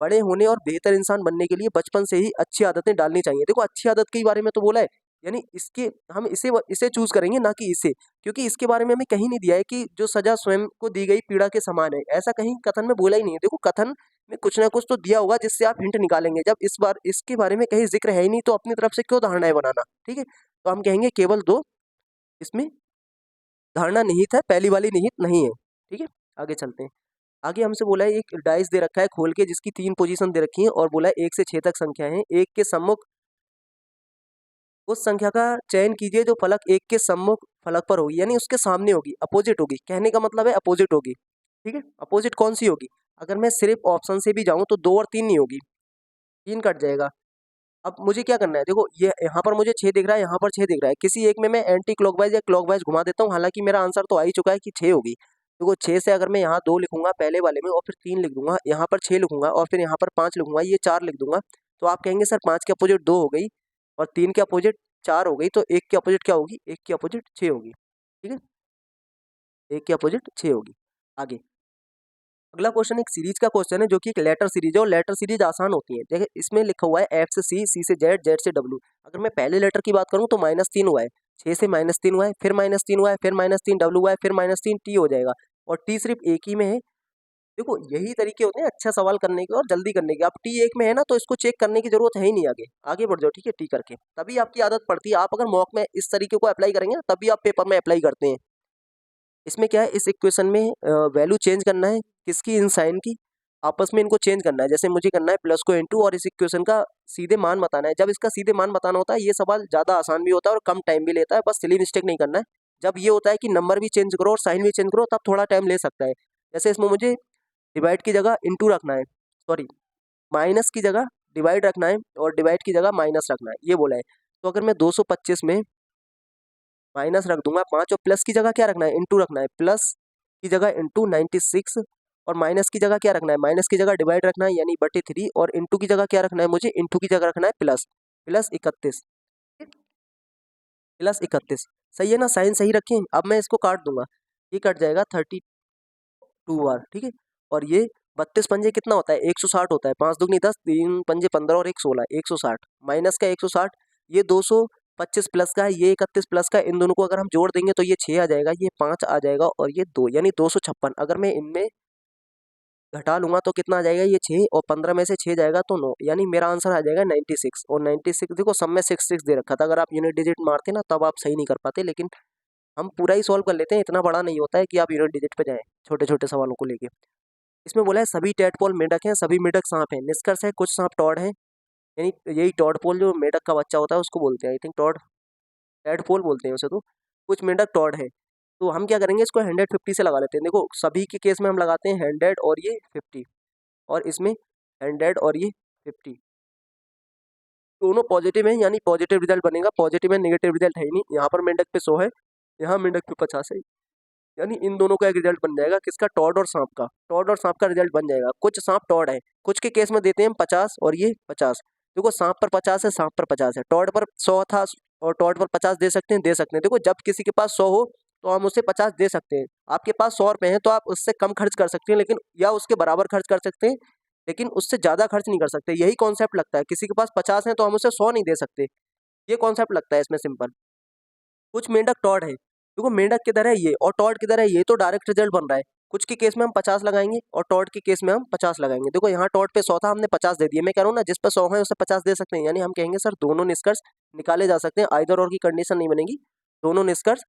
बड़े होने और बेहतर इंसान बनने के लिए बचपन से ही अच्छी आदतें डालनी चाहिए। देखो अच्छी आदत के बारे में तो बोला है, यानी इसके हम इसे चूज करेंगे ना कि इसे, क्योंकि इसके बारे में हमें कहीं नहीं दिया है कि जो सजा स्वयं को दी गई पीड़ा के समान है, ऐसा कहीं कथन में बोला ही नहीं है। देखो कथन में कुछ ना कुछ तो दिया होगा जिससे आप हिंट निकालेंगे। जब इस बार इसके बारे में कहीं जिक्र है ही नहीं तो अपनी तरफ से क्यों धारणाएं बनाना। ठीक है, तो हम कहेंगे केवल दो, इसमें धारणा निहित है, पहली वाली निहित नहीं है। ठीक है, आगे चलते हैं। आगे हमसे बोला है एक डाइस दे रखा है खोल के, जिसकी 3 पोजीशन दे रखी है और बोला है 1 से 6 तक संख्या है। एक के सम्मुख उस संख्या का चयन कीजिए जो फलक 1 के सम्मुख फलक पर होगी, यानी उसके सामने होगी, अपोजिट होगी। कहने का मतलब है अपोजिट होगी। ठीक है, अपोजिट कौन सी होगी? अगर मैं सिर्फ ऑप्शन से भी जाऊं तो 2 और 3 नहीं होगी, 3 कट जाएगा। अब मुझे क्या करना है, देखो ये यहाँ पर मुझे 6 दिख रहा है, यहाँ पर 6 दिख रहा है, किसी एक में मैं एंटी क्लॉकवाइज या क्लॉकवाइज घुमा देता हूँ। हालांकि मेरा आंसर तो आ ही चुका है कि 6 होगी। देखो 6 से अगर मैं यहाँ 2 लिखूंगा पहले वाले में और फिर 3 लिख दूंगा, यहाँ पर 6 लिखूंगा और फिर यहाँ पर 5 लिखूंगा, ये 4 लिख दूंगा, तो आप कहेंगे सर 5 के अपोजिट 2 हो गई और 3 के अपोजिट 4 हो गई, तो 1 के अपोजिट क्या होगी? 1 के अपोजिट 6 होगी। ठीक है, 1 के अपोजिट 6 होगी। आगे अगला क्वेश्चन एक सीरीज का क्वेश्चन है जो कि एक लेटर सीरीज है और लेटर सीरीज आसान होती है। देखिए इसमें लिखा हुआ है एफ से सी, सी से जेड, जेड से डब्ल्यू। अगर मैं पहले लेटर की बात करूं तो -3 हुआ है, 6 से -3 हुआ है, फिर -3 हुआ है, फिर -3 डब्ल्यू हुआ है, फिर -3 टी हो जाएगा और टी सिर्फ एक ही में है। देखो यही तरीके होते हैं अच्छा सवाल करने के और जल्दी करने के। अब टी एक में है ना तो इसको चेक करने की जरूरत है ही नहीं, आगे आगे बढ़ जाओ। ठीक है, टी करके तभी आपकी आदत पड़ती है। आप अगर मॉक में इस तरीके को अप्लाई करेंगे ना तभी आप पेपर में अप्लाई करते हैं। इसमें क्या है, इस इक्वेशन में वैल्यू चेंज करना है, किसकी? इन साइन की, आपस में इनको चेंज करना है। जैसे मुझे करना है प्लस को इनटू और इस इक्वेशन का सीधे मान बताना है। जब इसका सीधे मान बताना होता है ये सवाल ज़्यादा आसान भी होता है और कम टाइम भी लेता है, बस सिली मिस्टेक नहीं करना है। जब ये होता है कि नंबर भी चेंज करो और साइन भी चेंज करो तब थोड़ा टाइम ले सकता है। जैसे इसमें मुझे डिवाइड की जगह इंटू रखना है, सॉरी माइनस की जगह डिवाइड रखना है और डिवाइड की जगह माइनस रखना है, ये बोला है। तो अगर मैं 225 में माइनस रख दूंगा 5 और प्लस की जगह क्या रखना है? इंटू रखना है, प्लस की जगह इंटू 96 और माइनस की जगह क्या रखना है? माइनस की जगह डिवाइड रखना है यानी बटे 3 और इंटू की जगह क्या रखना है? मुझे इंटू की जगह रखना है प्लस, प्लस 31, प्लस 31। सही है ना, साइन सही रखें। अब मैं इसको काट दूंगा, ये कट जाएगा 32 बार। ठीक है, और ये 32 पंजे कितना होता है? 160 होता है। 5 दूनी 10, 3 पंजे 15 और 1 16, 160 माइनस का 160, ये 225 प्लस का है, ये 31 प्लस का है। इन दोनों को अगर हम जोड़ देंगे तो ये 6 आ जाएगा, ये 5 आ जाएगा और ये 2 यानी 256। अगर मैं इनमें घटा लूंगा तो कितना आ जाएगा? ये 6 और 15 में से 6 जाएगा तो 9, यानी मेरा आंसर आ जाएगा 96। और 96 देखो सब में 6 6 दे रखा था, अगर आप यूनिट डिजिट मारते ना तब आप सही नहीं कर पाते, लेकिन हम पूरा ही सॉल्व कर लेते हैं, इतना बड़ा नहीं होता है कि आप यूनिट डिजिट पे जाएं छोटे छोटे सवालों को लेके। इसमें बोला है सभी टैडपोल मेंढक हैं, सभी मेंढक सांप हैं। निष्कर्ष है कुछ सांप टॉड हैं, यानी यही टॉडपोल जो मेंढक का बच्चा होता है उसको बोलते हैं, आई थिंक टॉड, टैडपोल बोलते हैं उसे। तो कुछ मेंढक टॉड है। तो हम क्या करेंगे, इसको 150 से लगा लेते हैं। देखो सभी के केस में हम लगाते हैं 100 और ये 50, और इसमें 100 और ये 50, दोनों पॉजिटिव हैं, यानी पॉजिटिव रिजल्ट बनेगा। पॉजिटिव है, नेगेटिव रिजल्ट है ही नहीं। यहाँ पर मेंढक पे 100 है, यहाँ मेंढक पे 50 है, यानी इन दोनों का एक रिजल्ट बन जाएगा। किसका? टॉड और सांप का। टॉड और सांप का रिजल्ट बन जाएगा। कुछ सांप टॉड है, कुछ के केस में देते हैं हम 50 और ये 50। देखो सांप पर 50 है, सांप पर 50 है, टॉड पर 100 था और टॉड पर 50 दे सकते हैं, दे सकते हैं। देखो जब किसी के पास 100 हो तो हम उससे 50 दे सकते हैं। आपके पास 100 रुपये हैं तो आप उससे कम खर्च कर सकते हैं, लेकिन या उसके बराबर खर्च कर सकते हैं, लेकिन उससे ज़्यादा खर्च नहीं कर सकते। यही कॉन्सेप्ट लगता है। किसी के पास 50 है तो हम उसे 100 नहीं दे सकते, ये कॉन्सेप्ट लगता है इसमें सिंपल। कुछ मेंढक टॉड है, देखो मेंढक किधर है ये और टॉड किधर है ये, तो डायरेक्ट रिजल्ट बन रहा है। कुछ के केस में हम 50 लगाएंगे और टॉड के केस में हम 50 लगाएंगे। देखो यहाँ टॉड पे 100 था, हमने 50 दे दिए। मैं कह रहा हूँ ना, जिस पे 100 है उसे 50 दे सकते हैं, यानी हम कहेंगे सर दोनों निष्कर्ष निकाले जा सकते हैं, आइदर और की कंडीशन नहीं बनेगी, दोनों निष्कर्ष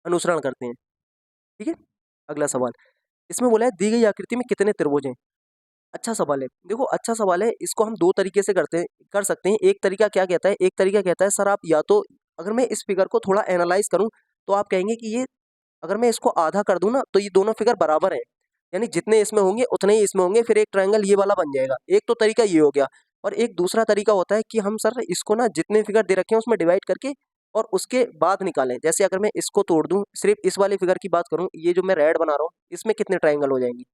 अनुसरण करते हैं। ठीक है, अगला सवाल। इसमें बोला है दी गई आकृति में कितने त्रिभुज हैं। अच्छा सवाल है, देखो अच्छा सवाल है। इसको हम दो तरीके से कर सकते हैं। एक तरीका क्या कहता है, एक तरीका कहता है सर आप या तो, अगर मैं इस फिगर को थोड़ा एनालाइज करूं तो आप कहेंगे कि ये, अगर मैं इसको आधा कर दूं ना तो ये दोनों फिगर बराबर है, यानी जितने इसमें होंगे उतने ही इसमें होंगे, फिर एक ट्रायंगल ये वाला बन जाएगा। एक तो तरीका ये हो गया। और एक दूसरा तरीका होता है कि हम सर इसको ना जितने फिगर दे रखे हैं उसमें डिवाइड करके और उसके बाद निकालें। जैसे अगर मैं इसको तोड़ दूं, सिर्फ इस वाले फिगर की बात करूं, ये जो मैं रेड बना रहा हूँ इसमें कितने ट्रायंगल हो जाएंगे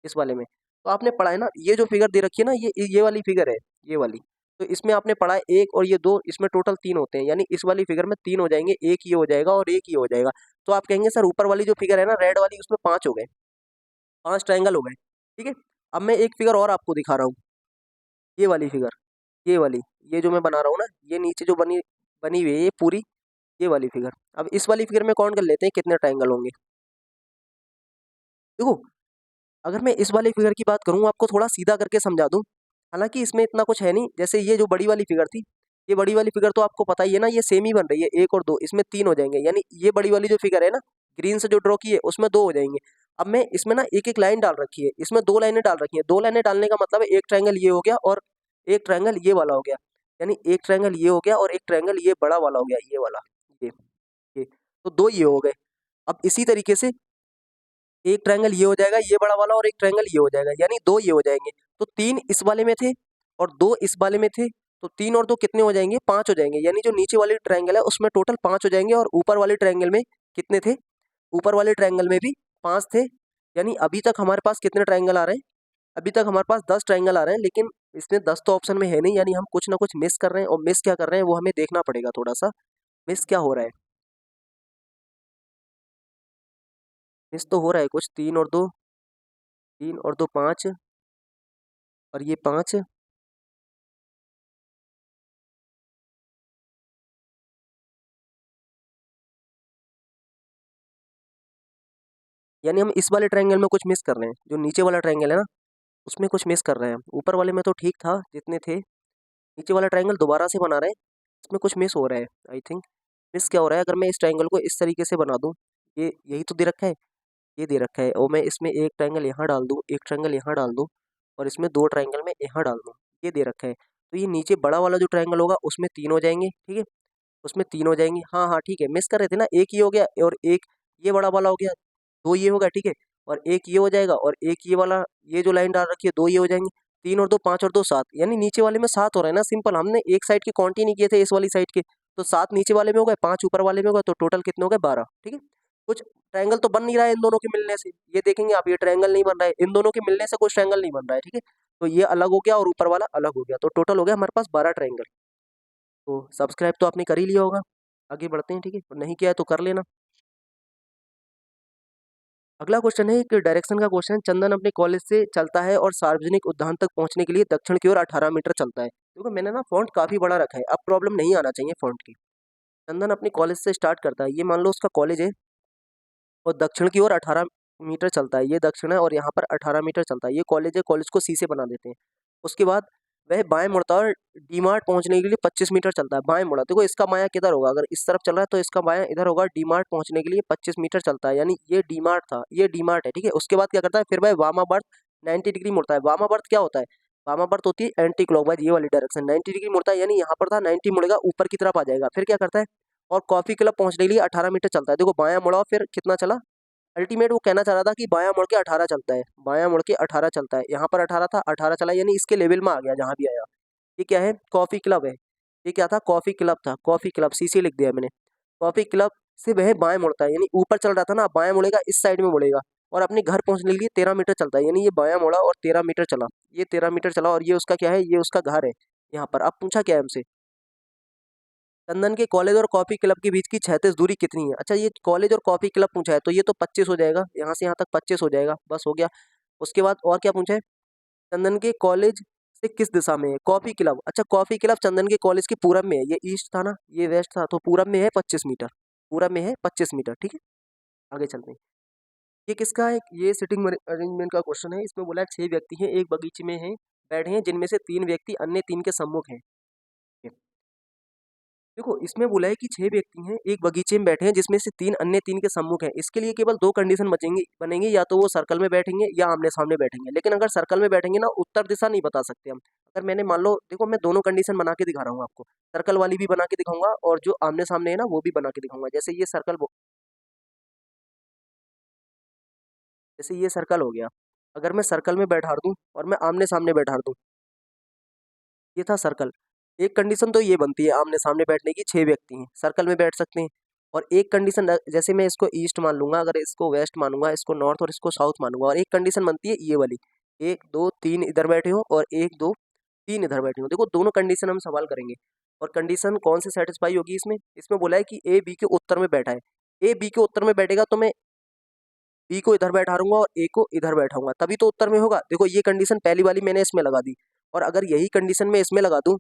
इस वाले में। तो आपने पढ़ा है ना, ये जो फिगर दे रखी है ना, ये वाली फिगर है, ये वाली। तो इसमें आपने पढ़ा है एक और ये दो, इसमें टोटल 3 होते हैं, यानी इस वाली फिगर में 3 हो जाएंगे, एक ये हो जाएगा और एक ये हो जाएगा। तो आप कहेंगे सर ऊपर वाली जो फिगर है ना रेड वाली, उसमें 5 हो गए, 5 ट्रायंगल हो गए। ठीक है, अब मैं एक फिगर और आपको दिखा रहा हूँ, ये वाली फिगर, ये वाली, ये जो मैं बना रहा हूँ ना, ये नीचे जो बनी बनी हुई है ये पूरी, ये वाली फिगर। अब इस वाली फिगर में काउंट कर लेते हैं कितने ट्रायंगल होंगे। देखो अगर मैं इस वाली फिगर की बात करूँ, आपको थोड़ा सीधा करके समझा दूँ, हालांकि इसमें इतना कुछ है नहीं। जैसे ये जो बड़ी वाली फिगर थी, ये बड़ी वाली फिगर तो आपको पता ही है ना, ये सेम ही बन रही है, एक और दो, इसमें 3 हो जाएंगे, यानी ये बड़ी वाली जो फिगर है ना, ग्रीन से जो ड्रॉ की है उसमें 2 हो जाएंगे। अब मैं इसमें ना एक एक लाइन डाल रखी है, इसमें 2 लाइनें डाल रखी है। 2 लाइनें डालने का मतलब है एक ट्रायंगल ये हो गया और एक ट्रायंगल ये वाला हो गया, यानी एक ट्रायंगल ये हो गया और एक ट्रायंगल ये बड़ा वाला हो गया, ये वाला, ये तो 2 ये हो गए। अब इसी तरीके से एक ट्रायंगल ये हो जाएगा, ये बड़ा वाला, और एक ट्रायंगल ये हो जाएगा, यानी 2 ये हो जाएंगे। तो 3 इस वाले में थे और 2 इस वाले में थे, तो 3 और 2 कितने हो जाएंगे, 5 हो जाएंगे। यानी जो नीचे वाली ट्रायंगल है उसमें टोटल 5 हो जाएंगे, और ऊपर वाले ट्रायंगल में कितने थे, ऊपर वाले ट्रायंगल में भी 5 थे। यानी अभी तक हमारे पास कितने ट्रायंगल आ रहे हैं, अभी तक हमारे पास 10 ट्रायंगल आ रहे हैं, लेकिन इसमें 10 तो ऑप्शन में है नहीं, यानी हम कुछ ना कुछ मिस कर रहे हैं, और मिस क्या कर रहे हैं वो हमें देखना पड़ेगा थोड़ा सा, मिस क्या हो रहा है। मिस तो हो रहा है कुछ, 3 और 2, 3 और 2 5, और ये 5, यानी हम इस वाले ट्रायंगल में कुछ मिस कर रहे हैं। जो नीचे वाला ट्रायंगल है ना, उसमें कुछ मिस कर रहे हैं हम। ऊपर वाले में तो ठीक था जितने थे, नीचे वाला ट्रायंगल दोबारा से बना रहे हैं, इसमें कुछ मिस हो रहा है आई थिंक। मिस क्या हो रहा है, अगर मैं इस ट्रायंगल को इस तरीके से बना दूं, ये यही तो दे रखा है, ये दे रखा है, और मैं इसमें एक ट्रायंगल यहाँ डाल दूँ, एक ट्रायंगल यहाँ डाल दूँ, और इसमें 2 ट्रायंगल मैं यहाँ डाल दूँ, ये दे रखा है। तो ये नीचे बड़ा वाला जो ट्रायंगल होगा उसमें 3 हो जाएंगे, ठीक है, उसमें 3 हो जाएंगे। हाँ हाँ ठीक है, मिस कर रहे थे ना, एक ये हो गया और एक ये बड़ा वाला हो गया, 2 ये होगा, ठीक है, और एक ये हो जाएगा, और एक ये वाला, ये जो लाइन डाल रखी है 2 ये हो जाएंगे। 3 और 2 5 और 2 7, यानी नीचे वाले में 7 हो रहा है ना, सिंपल। हमने एक साइड के काउंट ही नहीं किए थे, इस वाली साइड के, तो 7 नीचे वाले में हो गए, 5 ऊपर वाले में हो गए, तो टोटल कितने हो गए, 12। ठीक है, कुछ ट्रायंगल तो बन नहीं रहा है इन दोनों के मिलने से, ये देखेंगे आप, ये ट्रायंगल नहीं बन रहा है, इन दोनों के मिलने से कुछ ट्रायंगल नहीं बन रहा है, ठीक है। तो ये अलग हो गया और ऊपर वाला अलग हो गया, तो टोटल हो गया हमारे पास 12 ट्रायंगल। तो सब्सक्राइब तो आपने कर ही लिया होगा, आगे बढ़ते हैं, ठीक है, और नहीं किया है तो कर लेना। अगला क्वेश्चन है, एक डायरेक्शन का क्वेश्चन। चंदन अपने कॉलेज से चलता है और सार्वजनिक उद्यान तक पहुंचने के लिए दक्षिण की ओर 18 मीटर चलता है। देखो मैंने ना फॉन्ट काफी बड़ा रखा है, अब प्रॉब्लम नहीं आना चाहिए फॉन्ट की। चंदन अपने कॉलेज से स्टार्ट करता है, ये मान लो उसका कॉलेज है, और दक्षिण की ओर 18 मीटर चलता है, ये दक्षिण है और यहाँ पर 18 मीटर चलता है, ये कॉलेज है, कॉलेज को सी से बना देते हैं। उसके बाद वह बाएं मुड़ता है और डीमार्ट पहुंचने के लिए 25 मीटर चलता है। बाएं मुड़ा, देखो इसका बायां किधर होगा, अगर इस तरफ चल रहा है तो इसका बायां इधर होगा। डीमार्ट पहुंचने के लिए 25 मीटर चलता है, यानी ये डीमार्ट था, ये डीमार्ट है, ठीक है। उसके बाद क्या करता है, फिर वह वामावर्त 90 डिग्री मुड़ता है। वामावर्त क्या होता है, वामावर्त होती है एंटी क्लॉकवाइज, ये वाली डायरेक्शन। 90 डिग्री मुड़ता है, यानी यहाँ पर था 90 मुड़ेगा, ऊपर की तरफ आ जाएगा। फिर क्या करता है, और कॉफी क्लब पहुंचने के लिए 18 मीटर चलता है। देखो बायां मुड़ा, फिर कितना चला, अल्टीमेट वो कहना चाह रहा था कि बायां मुड़ के 18 चलता है, बायां मुड़ के 18 चलता है। यहाँ पर 18 था, 18 चला, यानी इसके लेवल में आ गया जहाँ भी आया। ये क्या है, कॉफी क्लब है। ये क्या था, कॉफी क्लब था, कॉफी क्लब, सीसी लिख दिया मैंने। कॉफी क्लब से वह बाएं मुड़ता है, यानी ऊपर चल रहा था ना, बाएं मुड़ेगा, इस साइड में मुड़ेगा और अपने घर पहुंचने के लिए 13 मीटर चलता है, यानी ये बायां मुड़ा और 13 मीटर चला। ये 13 मीटर चला और ये उसका क्या है, ये उसका घर है यहाँ पर। अब पूछा क्या है हमसे, चंदन के कॉलेज और कॉफी क्लब के बीच की क्षैतिज दूरी कितनी है। अच्छा, ये कॉलेज और कॉफी क्लब पूछा है, तो ये तो 25 हो जाएगा, यहाँ से यहाँ तक 25 हो जाएगा, बस हो गया। उसके बाद और क्या पूछा है, चंदन के कॉलेज से किस दिशा में है कॉफी क्लब। अच्छा, कॉफी क्लब चंदन के कॉलेज के पूरब में है, ये ईस्ट था ना, ये वेस्ट था, तो पूरब में है 25 मीटर, पूरब में है 25 मीटर, ठीक है। आगे चलते हैं, ये किसका है, ये सिटिंग अरेंजमेंट का क्वेश्चन है। इसमें बोला है 6 व्यक्ति हैं, एक बगीचे में हैं, बैठे हैं, जिनमें से 3 व्यक्ति अन्य 3 के सम्मुख हैं। देखो इसमें बोला है कि 6 व्यक्ति हैं, एक बगीचे में बैठे हैं, जिसमें से 3 अन्य 3 के सम्मुख हैं। इसके लिए केवल 2 कंडीशन बनेंगी, या तो वो सर्कल में बैठेंगे या आमने सामने बैठेंगे। लेकिन अगर सर्कल में बैठेंगे ना, उत्तर दिशा नहीं बता सकते हम। अगर मैंने मान लो, देखो मैं दोनों कंडीशन बना के दिखा रहा हूँ आपको, सर्कल वाली भी बना के दिखाऊंगा और जो आमने सामने है ना वो भी बना के दिखाऊंगा। जैसे ये सर्कल हो गया, अगर मैं सर्कल में बैठा दूं और मैं आमने सामने बैठा दूं, ये था सर्कल। एक कंडीशन तो ये बनती है आमने सामने बैठने की, 6 व्यक्ति हैं, सर्कल में बैठ सकते हैं। और एक कंडीशन, जैसे मैं इसको ईस्ट मान लूंगा, अगर इसको वेस्ट मानूंगा, इसको नॉर्थ और इसको साउथ मानूंगा, और एक कंडीशन बनती है ये वाली, 1 2 3 इधर बैठे हो और 1 2 3 इधर बैठे हो। देखो दोनों कंडीशन हम सवाल करेंगे, और कंडीशन कौन सी सेटिस्फाई होगी इसमें, इसमें बोला है कि ए बी के उत्तर में बैठा है। ए बी के उत्तर में बैठेगा तो मैं बी को इधर बैठाऊंगा और ए को इधर बैठाऊंगा, तभी तो उत्तर में होगा। देखो ये कंडीशन पहली वाली मैंने इसमें लगा दी, और अगर यही कंडीशन मैं इसमें लगा दूं,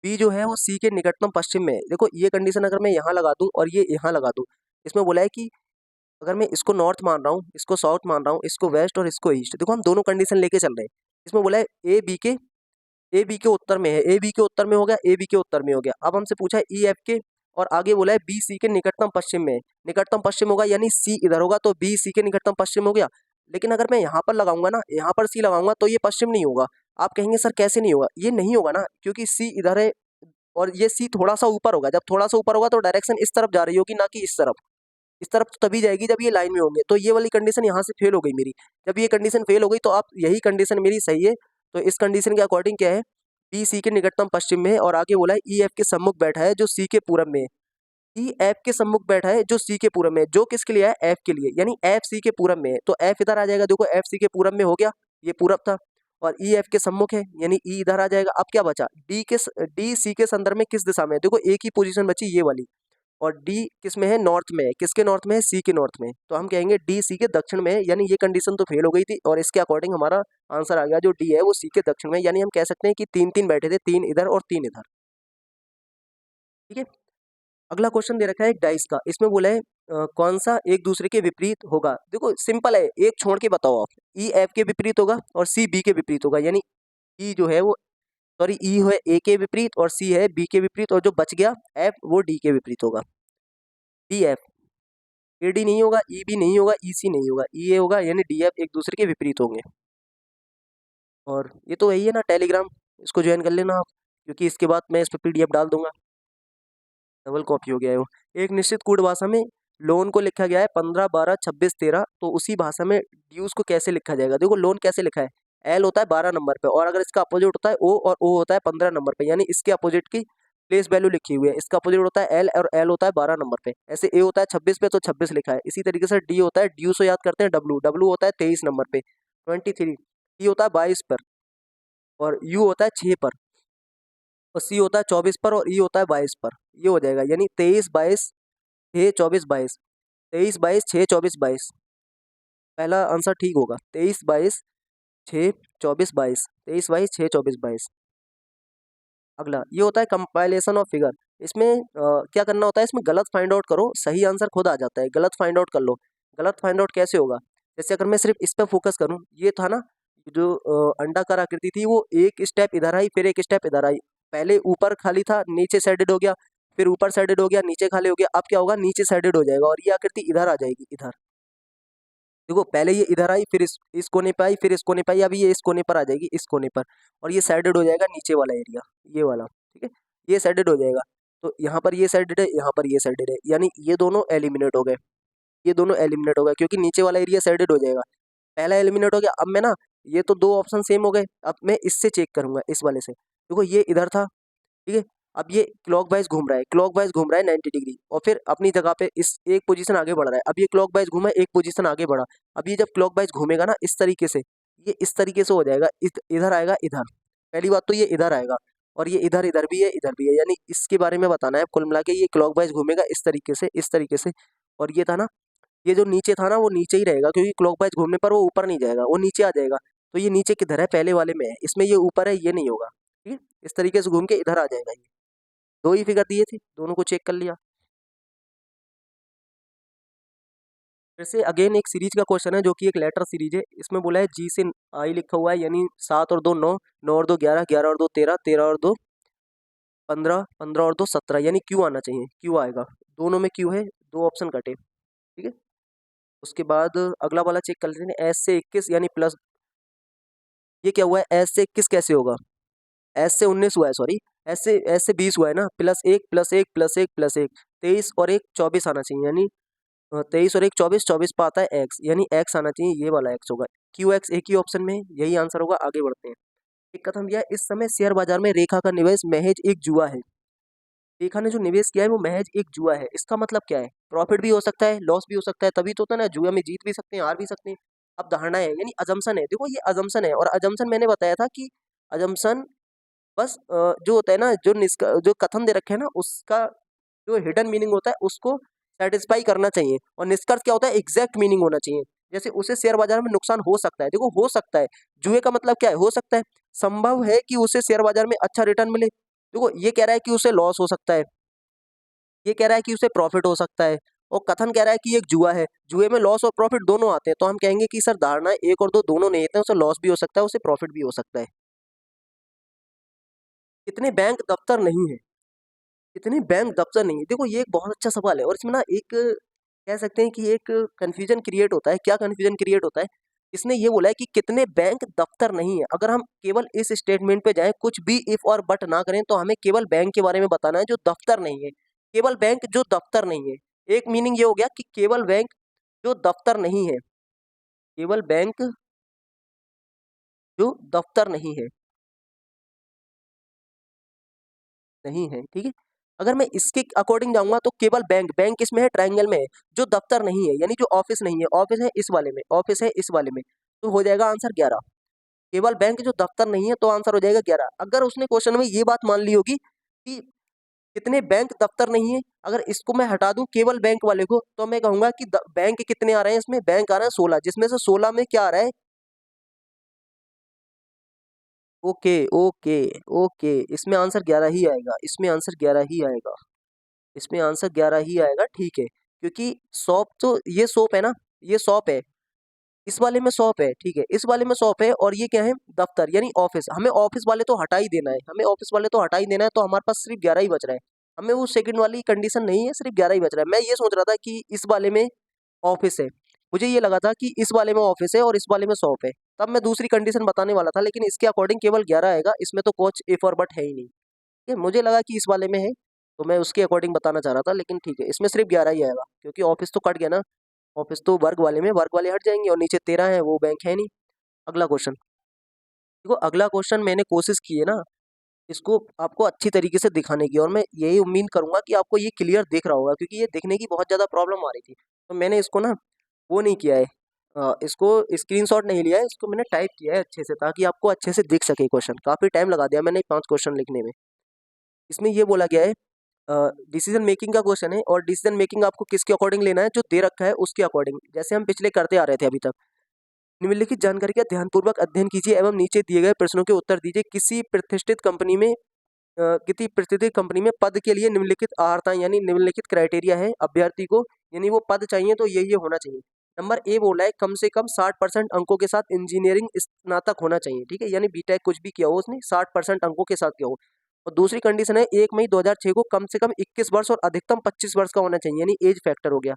बी जो है वो सी के निकटतम पश्चिम में है। देखो ये कंडीशन अगर मैं यहाँ लगा दूं और ये यहाँ लगा दूं, इसमें बोला है कि अगर मैं इसको नॉर्थ मान रहा हूँ, इसको साउथ मान रहा हूँ, इसको वेस्ट और इसको ईस्ट, देखो हम दोनों कंडीशन लेके चल रहे हैं। इसमें बोला है ए बी के उत्तर में है, ए बी के उत्तर में हो गया, ए बी के उत्तर में हो गया। अब हमसे पूछा है ई एफ के, और आगे बोला है बी सी के निकटतम पश्चिम में है। निकटतम पश्चिम होगा यानी सी इधर होगा, तो बी सी के निकटतम पश्चिम हो गया। लेकिन अगर मैं यहाँ पर लगाऊंगा ना, यहाँ पर सी लगाऊंगा, तो ये पश्चिम नहीं होगा। आप कहेंगे सर कैसे नहीं होगा, ये नहीं होगा ना, क्योंकि सी इधर है और ये सी थोड़ा सा ऊपर होगा। जब थोड़ा सा ऊपर होगा तो डायरेक्शन इस तरफ जा रही होगी, ना कि इस तरफ। इस तरफ तो तभी जाएगी जब ये लाइन में होंगे। तो ये वाली कंडीशन यहाँ से फेल हो गई मेरी। जब ये कंडीशन फेल हो गई तो आप यही कंडीशन मेरी सही है। तो इस कंडीशन के अकॉर्डिंग क्या है, बी सी के निकटतम पश्चिम में है, और आगे बोला है ई एफ के सम्मुख बैठा है जो सी के पूरब में है। ई एफ के सम्मुख बैठा है जो सी के पूरब में है, जो किसके लिए है, एफ के लिए, यानी एफ सी के पूरब में है, तो एफ इधर आ जाएगा। देखो एफ सी के पूरब में हो गया, ये पूरब था, और ई एफ के सम्मुख है यानी ई इधर आ जाएगा। अब क्या बचा, डी सी के संदर्भ में किस दिशा में है, देखो एक ही पोजीशन बची ये वाली, और डी किस में है, नॉर्थ में है। किसके नॉर्थ में है, सी के नॉर्थ में है। तो हम कहेंगे डी सी के दक्षिण में है, यानी ये कंडीशन तो फेल हो गई थी, और इसके अकॉर्डिंग हमारा आंसर आ गया जो डी है वो सी के दक्षिण में है। यानी हम कह सकते हैं कि 3 3 बैठे थे, 3 इधर और 3 इधर, ठीक है। अगला क्वेश्चन दे रखा है एक डाइस का, इसमें बोला है कौन सा एक दूसरे के विपरीत होगा। देखो सिंपल है, एक छोड़ के बताओ आप, ई एफ के विपरीत होगा और सी बी के विपरीत होगा, यानी ई जो है वो, सॉरी ई है ए के विपरीत और सी है बी के विपरीत, और जो बच गया एफ वो डी के विपरीत होगा। डी एफ, ए डी नहीं होगा, ई बी नहीं होगा, ई सी नहीं होगा, ई ए होगा, यानी डी एफ एक दूसरे के विपरीत होंगे। और ये तो वही है ना टेलीग्राम, इसको ज्वाइन कर लेना आप, क्योंकि इसके बाद मैं इस पर पीडीएफ डाल दूंगा। डबल कॉपी हो गया है वो। एक निश्चित कोड भाषा में लोन को लिखा गया है 15 12 26 13, तो उसी भाषा में ड्यूज को कैसे लिखा जाएगा। देखो लोन कैसे लिखा है, एल होता है 12 नंबर पे, और अगर इसका अपोजिट होता है ओ, और ओ होता है 15 नंबर पे, यानी इसके अपोजिट की प्लेस वैल्यू लिखी हुई है। इसका अपोजिट होता है एल, और एल होता है 12 नंबर पे। ऐसे ए होता है 26 पे, तो 26 लिखा है। इसी तरीके से डी होता है, ड्यू से याद करते हैं डब्लू, डब्लू होता है 23 नंबर पे 23, टी होता है 22 पर, और यू होता है 6 पर, और सी होता है 24 पर, और ई होता है 22 पर। ये हो जाएगा यानी 23 22 6 24 22, 23 22 6 24 22, पहला आंसर ठीक होगा। 23 22 6 24 22, 23 22 6 24 22। अगला ये होता है कंपाइलेशन ऑफ फिगर। इसमें क्या करना होता है, इसमें गलत फाइंड आउट करो, सही आंसर खुद आ जाता है। गलत फाइंड आउट कर लो। गलत फाइंड आउट कैसे होगा, जैसे अगर मैं सिर्फ इस पर फोकस करूँ, ये था ना, जो अंडाकार आकृति थी वो एक स्टेप इधर आई फिर एक स्टेप इधर आई। पहले ऊपर खाली था, नीचे साइडेड हो गया, फिर ऊपर साइडेड हो गया, नीचे खाली हो गया। अब क्या होगा, नीचे साइडेड हो जाएगा और ये आकृति इधर आ जाएगी, इधर। देखो पहले ये इधर आई, फिर इस कोने पे आई, फिर इस कोने पे आई, अभी ये इस कोने पर आ जाएगी, इस कोने पर, और ये साइडेड हो जाएगा नीचे वाला एरिया, ये वाला, ठीक है। ये साइडेड हो जाएगा, तो यहाँ पर ये साइडेड है, यहाँ पर ये साइडेड है, यानी ये दोनों एलिमिनेट हो गए। ये दोनों एलिमिनेट हो गए क्योंकि नीचे वाला एरिया साइडेड हो जाएगा। पहला एलिमिनेट हो गया। अब मैं ना, ये तो दो ऑप्शन सेम हो गए, अब मैं इससे चेक करूंगा, इस वाले से। देखो ये इधर था, ठीक है। अब ये क्लॉकवाइज घूम रहा है, क्लॉकवाइज घूम रहा है 90 डिग्री, और फिर अपनी जगह पे इस एक पोजीशन आगे बढ़ रहा है। अब ये क्लॉकवाइज घूमा, एक पोजीशन आगे बढ़ा। अब ये जब क्लॉकवाइज घूमेगा ना इस तरीके से, ये इस तरीके से हो जाएगा, इधर आएगा, इधर। पहली बात तो ये इधर आएगा, और ये इधर इधर भी है, इधर भी है, यानी इसके बारे में बताना है कुल मिला के। ये क्लॉकवाइज घूमेगा इस तरीके से, इस तरीके से। और ये था ना, ये जो नीचे था ना वो नीचे ही रहेगा, क्योंकि क्लॉकवाइज घूमने पर वो ऊपर नहीं जाएगा, वो नीचे आ जाएगा। तो ये नीचे किधर है, पहले वाले में है, इसमें ये ऊपर है, ये नहीं होगा, ठीक है। इस तरीके से घूम के इधर आ जाएगा। ये दो ही फिगर दिए थे, दोनों को चेक कर लिया। फिर से अगेन एक सीरीज का क्वेश्चन है जो कि एक लेटर सीरीज है। इसमें बोला है जी से आई लिखा हुआ है, यानी 7 और 2 9, 9 और 2 11, 11 और 2 13, 13 और 2 15, 15 और 2 17, यानी क्यू आना चाहिए, क्यू आएगा। दोनों में क्यू है, दो ऑप्शन कटे, ठीक है। उसके बाद अगला वाला चेक कर लेते हैं, एस से 21 यानी प्लस, ये क्या हुआ है, एस से 21 कैसे होगा, एस से 19 हुआ है, सॉरी, एस से 20 हुआ है ना, प्लस 1 प्लस 1 प्लस 1 प्लस 1, 23 और 1 24 आना चाहिए, यानी 23 और 1 24, 24 पाता है एक्स, यानी एक्स आना चाहिए, ये वाला एक्स होगा। क्यू एक्स एक ही ऑप्शन में है, यही आंसर होगा। आगे बढ़ते हैं। एक कथन दिया है, इस समय शेयर बाजार में रेखा का निवेश महज एक जुआ है। रेखा ने जो निवेश किया है वो महज एक जुआ है, इसका मतलब क्या है, प्रॉफिट भी हो सकता है, लॉस भी हो सकता है, तभी तो होता है ना, जुआ में जीत भी सकते हैं, हार भी सकते हैं। अब धारणा है, यानी अजम्पशन है। देखो ये अजम्पशन है, और अजम्पशन मैंने बताया था कि अजम्पशन बस जो होता है ना, जो कथन दे रखे हैं ना, उसका जो हिडन मीनिंग होता है उसको सेटिस्फाई करना चाहिए, और निष्कर्ष क्या होता है, एग्जैक्ट मीनिंग होना चाहिए। जैसे उसे शेयर बाजार में नुकसान हो सकता है, देखो हो सकता है, जुए का मतलब क्या है, हो सकता है। संभव है कि उसे शेयर बाजार में अच्छा रिटर्न मिले, देखो ये कह रहा है कि उसे लॉस हो सकता है, ये कह रहा है कि उसे प्रॉफिट हो सकता है, और कथन कह रहा है कि एक जुआ है, जुए में लॉस और प्रॉफिट दोनों आते हैं। तो हम कहेंगे कि सर धारणा एक और दो दोनों नहीं होते हैं, उसे लॉस भी हो सकता है, उसे प्रॉफिट भी हो सकता है। कितने बैंक दफ्तर नहीं है, इतने बैंक दफ्तर नहीं है, देखो ये एक बहुत अच्छा सवाल है, और इसमें ना एक कह सकते हैं कि एक कंफ्यूजन क्रिएट होता है। क्या कंफ्यूजन क्रिएट होता है, इसने ये बोला है कि कितने बैंक दफ्तर नहीं है। अगर हम केवल इस स्टेटमेंट पे जाएं, कुछ भी इफ और बट ना करें, तो हमें केवल बैंक के बारे में बताना है जो दफ्तर नहीं है, केवल बैंक जो दफ्तर नहीं है। एक मीनिंग ये हो गया कि केवल बैंक जो दफ्तर नहीं है, केवल बैंक जो दफ्तर नहीं है, नहीं है, ठीक है। अगर मैं इसके अकॉर्डिंग जाऊंगा तो केवल बैंक, बैंक किसमें है, ट्रायंगल में है। जो दफ्तर नहीं है, यानी जो ऑफिस नहीं है, ऑफिस है इस वाले में, ऑफिस है इस वाले में, तो हो जाएगा आंसर 11। केवल बैंक जो दफ्तर नहीं है, तो आंसर हो जाएगा 11। अगर उसने क्वेश्चन में ये बात मान ली होगी कि कितने बैंक दफ्तर नहीं है, अगर इसको मैं हटा दूं केवल बैंक वाले को, तो मैं कहूंगा कि बैंक कितने आ रहे हैं, इसमें बैंक आ रहे हैं 16, जिसमें से 16 में क्या आ रहा है, ओके ओके ओके, इसमें आंसर 11 ही आएगा, इसमें आंसर 11 ही आएगा, इसमें आंसर 11 ही आएगा, ठीक है। क्योंकि शॉप तो, ये शॉप है ना, ये शॉप है, इस वाले में शॉप है, ठीक है, इस वाले में शॉप है, और ये क्या है, दफ्तर यानी ऑफिस। हमें ऑफिस वाले तो हटा ही देना है, हमें ऑफिस वाले तो हटा ही देना है, तो हमारे पास सिर्फ 11 ही बच रहा है। हमें वो सेकंड वाली कंडीशन नहीं है, सिर्फ 11 ही बच रहा है। मैं ये सोच रहा था कि इस वाले में ऑफिस है, मुझे ये लगा था कि इस वाले में ऑफिस है और इस वाले में शॉप है, तब मैं दूसरी कंडीशन बताने वाला था, लेकिन इसके अकॉर्डिंग केवल 11 आएगा, इसमें तो कुछ इफ और बट है ही नहीं। ठीक है, मुझे लगा कि इस वाले में है, तो मैं उसके अकॉर्डिंग बताना चाह रहा था, लेकिन ठीक है, इसमें सिर्फ 11 ही आएगा, क्योंकि ऑफिस तो कट गया ना, ऑफिस तो वर्ग वाले में, वर्ग वाले हट जाएंगे, और नीचे 13 है, वो बैंक है नहीं। अगला क्वेश्चन देखो, अगला क्वेश्चन मैंने कोशिश की है ना इसको आपको अच्छी तरीके से दिखाने की, और मैं यही उम्मीद करूंगा कि आपको ये क्लियर दिख रहा होगा, क्योंकि ये दिखने की बहुत ज़्यादा प्रॉब्लम आ रही थी। तो मैंने इसको ना वो नहीं किया है, इसको स्क्रीनशॉट नहीं लिया है, इसको मैंने टाइप किया है अच्छे से, ताकि आपको अच्छे से दिख सके क्वेश्चन। काफ़ी टाइम लगा दिया मैंने 5 क्वेश्चन लिखने में। इसमें ये बोला गया है, डिसीजन मेकिंग का क्वेश्चन है, और डिसीजन मेकिंग आपको किसके अकॉर्डिंग लेना है, जो दे रखा है उसके अकॉर्डिंग, जैसे हम पिछले करते आ रहे थे अभी तक। निम्नलिखित जानकारी का ध्यानपूर्वक अध्ययन कीजिए एवं नीचे दिए गए प्रश्नों के उत्तर दीजिए। किसी प्रतिष्ठित कंपनी में पद के लिए निम्नलिखित आहारताएं, यानी निम्नलिखित क्राइटेरिया है अभ्यर्थी को, यानी वो पद चाहिए तो ये होना चाहिए। नंबर ए बोला है कम से कम 60% अंकों के साथ इंजीनियरिंग स्नातक होना चाहिए, ठीक है, यानी बीटेक कुछ भी किया हो उसने 60% अंकों के साथ किया हो। और दूसरी कंडीशन है 1 मई 2006 को कम से कम 21 वर्ष और अधिकतम 25 वर्ष का होना चाहिए, यानी एज फैक्टर हो गया।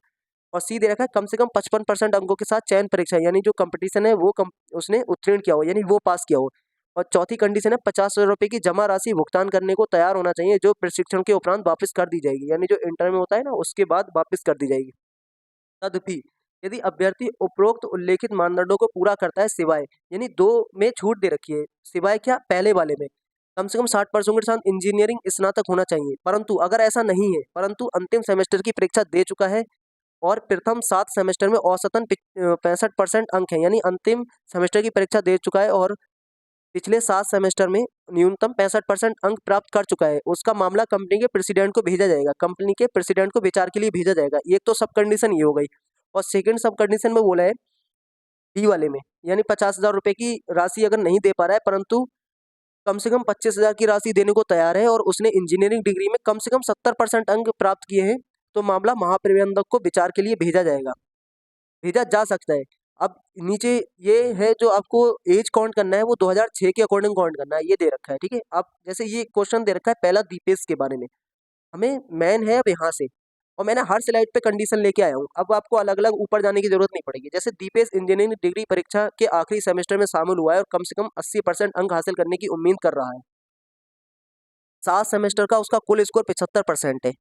और सी दे रखा है कम से कम 55% अंकों के साथ चयन परीक्षा, यानी जो कंपटीशन है वो उसने उत्तीर्ण किया हो, यानी वो पास किया हो। और चौथी कंडीशन है 50,000 रुपये की जमा राशि भुगतान करने को तैयार होना चाहिए, जो प्रशिक्षण के उपरांत वापस कर दी जाएगी, यानी जो इंटर में होता है ना उसके बाद वापस कर दी जाएगी। तदपि यदि अभ्यर्थी उपरोक्त उल्लेखित मानदंडों को पूरा करता है सिवाय, यानी दो में छूट दे रखी है, सिवाय क्या, पहले वाले में कम से कम 60% के साथ इंजीनियरिंग स्नातक होना चाहिए, परंतु अगर ऐसा नहीं है, परंतु अंतिम सेमेस्टर की परीक्षा दे चुका है और प्रथम 7 सेमेस्टर में औसतन 65% अंक है, यानी अंतिम सेमेस्टर की परीक्षा दे चुका है और पिछले 7 सेमेस्टर में न्यूनतम 65% अंक प्राप्त कर चुका है, उसका मामला कंपनी के प्रेसिडेंट को भेजा जाएगा, कंपनी के प्रेसिडेंट को विचार के लिए भेजा जाएगा। एक तो सब कंडीशन ये हो गई। और सेकंड सब कंडीशन में बोला है डी वाले में, यानी 50,000 रुपये की राशि अगर नहीं दे पा रहा है परंतु कम से कम 25,000 की राशि देने को तैयार है और उसने इंजीनियरिंग डिग्री में कम से कम 70% अंक प्राप्त किए हैं, तो मामला महाप्रबंधक को विचार के लिए भेजा जाएगा, भेजा जा सकता है। अब नीचे ये है जो आपको एज काउंट करना है वो 2006 के अकॉर्डिंग काउंट करना है, ये दे रखा है, ठीक है। अब जैसे ये क्वेश्चन दे रखा है पहला दीपेश के बारे में, हमें मैन है अब यहाँ से, और मैंने हर स्लाइड पे कंडीशन लेके आया हूँ, अब आपको अलग अलग ऊपर जाने की जरूरत नहीं पड़ेगी। जैसे दीपेश इंजीनियरिंग डिग्री परीक्षा के आखिरी सेमेस्टर में शामिल हुआ है और कम से कम 80% अंक हासिल करने की उम्मीद कर रहा है। 7 सेमेस्टर का उसका कुल स्कोर 75% है,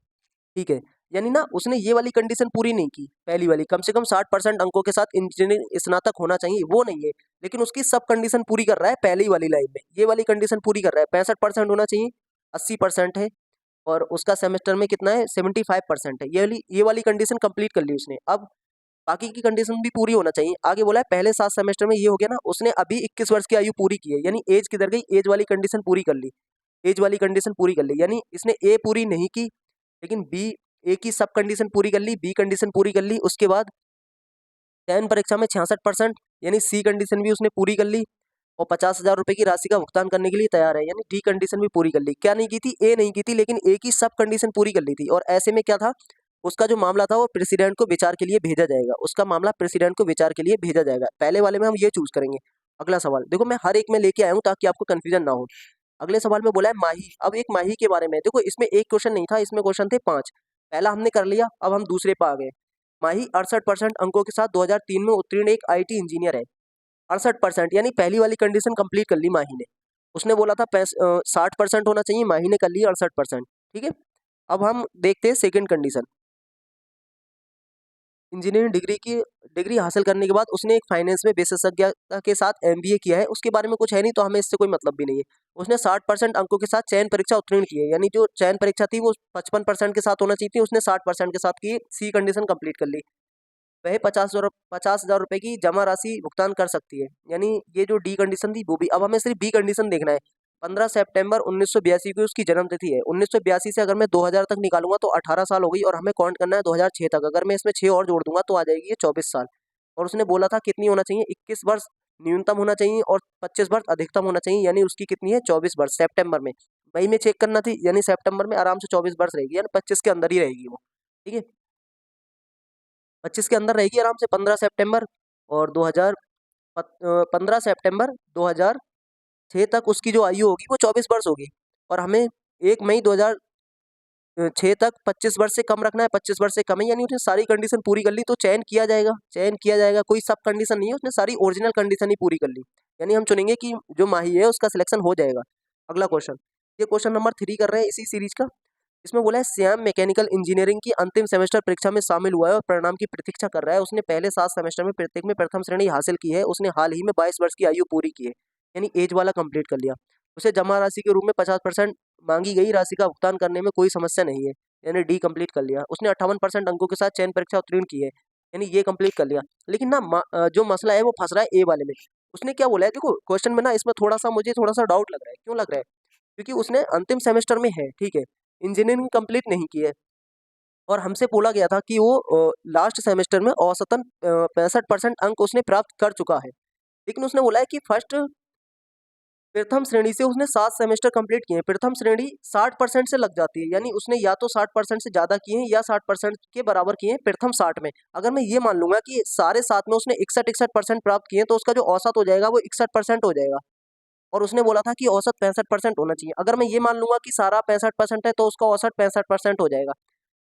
ठीक है। यानी ना उसने ये वाली कंडीशन पूरी नहीं की, पहली वाली कम से कम 60% अंकों के साथ इंजीनियरिंग स्नातक होना चाहिए, वो नहीं है, लेकिन उसकी सब कंडीशन पूरी कर रहा है पहली वाली लाइन में, ये वाली कंडीशन पूरी कर रहा है। 65% होना चाहिए, 80% है, और उसका सेमेस्टर में कितना है, 75% है, ये वाली कंडीशन कंप्लीट कर ली उसने। अब बाकी की कंडीशन भी पूरी होना चाहिए। आगे बोला है पहले 7 सेमेस्टर में ये हो गया ना, उसने अभी 21 वर्ष की आयु पूरी की है, यानी एज किधर गई, एज वाली कंडीशन पूरी कर ली, एज वाली कंडीशन पूरी कर ली, यानी इसने ए पूरी नहीं की, लेकिन बी, ए की सब कंडीशन पूरी कर ली, बी कंडीशन पूरी कर ली, उसके बाद चयन परीक्षा में 66%, यानी सी कंडीशन भी उसने पूरी कर ली, और 50,000 रुपये की राशि का भुगतान करने के लिए तैयार है, यानी डी कंडीशन भी पूरी कर ली। क्या नहीं की थी, ए नहीं की थी, लेकिन ए की सब कंडीशन पूरी कर ली थी। और ऐसे में क्या था, उसका जो मामला था वो प्रेसिडेंट को विचार के लिए भेजा जाएगा, उसका मामला प्रेसिडेंट को विचार के लिए भेजा जाएगा। पहले वाले में हम ये चूज करेंगे। अगला सवाल देखो, मैं हर एक में लेके आया हूँ ताकि आपको कंफ्यूजन ना हो। अगले सवाल में बोला है माही। अब एक माही के बारे में देखो, इसमें एक क्वेश्चन नहीं था, इसमें क्वेश्चन थे 5। पहला हमने कर लिया, अब हम दूसरे पे आ गए। माही 68% अंकों के साथ 2003 में उत्तीर्ण एक आईटी इंजीनियर है। 68%, यानी पहली वाली कंडीशन कंप्लीट कर ली माही ने। उसने बोला था 60% होना चाहिए, माही ने कर लिया 68%, ठीक है। अब हम देखते हैं सेकंड कंडीशन। इंजीनियरिंग डिग्री हासिल करने के बाद उसने एक फाइनेंस में विशेषज्ञता के साथ एमबीए किया है, उसके बारे में कुछ है नहीं तो हमें इससे कोई मतलब भी नहीं है। उसने 60% अंकों के साथ चयन परीक्षा उत्तीर्ण की है, यानी जो चयन परीक्षा थी वो 55% के साथ होना चाहिए थी, उसने 60% के साथ की, सी कंडीशन कंप्लीट कर ली। वह 50,000 रुपये की जमा राशि भुगतान कर सकती है, यानी ये जो डी कंडीशन थी वो भी। अब हमें सिर्फ बी कंडीशन देखना है। 15 सितंबर 1982 की उसकी जन्म तिथि है। 1982 से अगर मैं 2000 तक निकालूंगा तो 18 साल हो गई, और हमें काउंट करना है 2006 तक। अगर मैं इसमें 6 और जोड़ दूंगा तो आ जाएगी ये 24 साल। और उसने बोला था कितनी होना चाहिए, 21 वर्ष न्यूनतम होना चाहिए और 25 वर्ष अधिकतम होना चाहिए, यानी उसकी कितनी है, 24 वर्ष। सितंबर में, मई में चेक करना थी, यानी सितंबर में आराम से 24 वर्ष रहेगी, यानी 25 के अंदर ही रहेगी वो, ठीक है। 25 के अंदर रहेगी आराम से। 15 सितंबर और 15 सितंबर 2006 तक उसकी जो आयु होगी वो 24 वर्ष होगी, और हमें 1 मई 2006 तक 25 वर्ष से कम रखना है, 25 वर्ष से कम है, यानी उसने सारी कंडीशन पूरी कर ली तो चयन किया जाएगा, चयन किया जाएगा। कोई सब कंडीशन नहीं है, उसने सारी ओरिजिनल कंडीशन ही पूरी कर ली, यानी हम चुनेंगे कि जो माही है उसका सिलेक्शन हो जाएगा। अगला क्वेश्चन, ये क्वेश्चन नंबर 3 कर रहे हैं इसी सीरीज का। इसमें बोला है श्याम मैकेनिकल इंजीनियरिंग की अंतिम सेमेस्टर परीक्षा में शामिल हुआ है और परिणाम की प्रतीक्षा कर रहा है। उसने पहले 7 सेमेस्टर में प्रत्येक में प्रथम श्रेणी हासिल की है। उसने हाल ही में 22 वर्ष की आयु पूरी की है, यानी एज वाला कंप्लीट कर लिया। उसे जमा राशि के रूप में 50% मांगी गई राशि का भुगतान करने में कोई समस्या नहीं है, यानी डी कंप्लीट कर लिया। उसने 58% अंकों के साथ चयन परीक्षा उत्तीर्ण की है, यानी ये कंप्लीट कर लिया। लेकिन ना जो मसला है वो फंस रहा है ए वाले में। उसने क्या बोला है, देखो क्वेश्चन में ना इसमें मुझे थोड़ा सा डाउट लग रहा है। क्यों लग रहा है, क्योंकि उसने अंतिम सेमेस्टर में है, ठीक है, इंजीनियरिंग कंप्लीट नहीं की है, और हमसे बोला गया था कि वो लास्ट सेमेस्टर में औसतन 65% अंक उसने प्राप्त कर चुका है। लेकिन उसने बोला है कि फर्स्ट प्रथम श्रेणी से उसने 7 सेमेस्टर कंप्लीट किए हैं। प्रथम श्रेणी 60% से लग जाती है, यानी उसने या तो 60% से ज़्यादा किए हैं या 60% के बराबर किए हैं प्रथम 60 में। अगर मैं ये मान लूंगा कि सारे 7 में उसने 61% प्राप्त किए, तो उसका जो औसत हो जाएगा वो 61% हो जाएगा। और उसने बोला था कि औसत 65% होना चाहिए। अगर मैं ये मान लूंगा कि सारा 65% है, तो उसका औसत 65% हो जाएगा।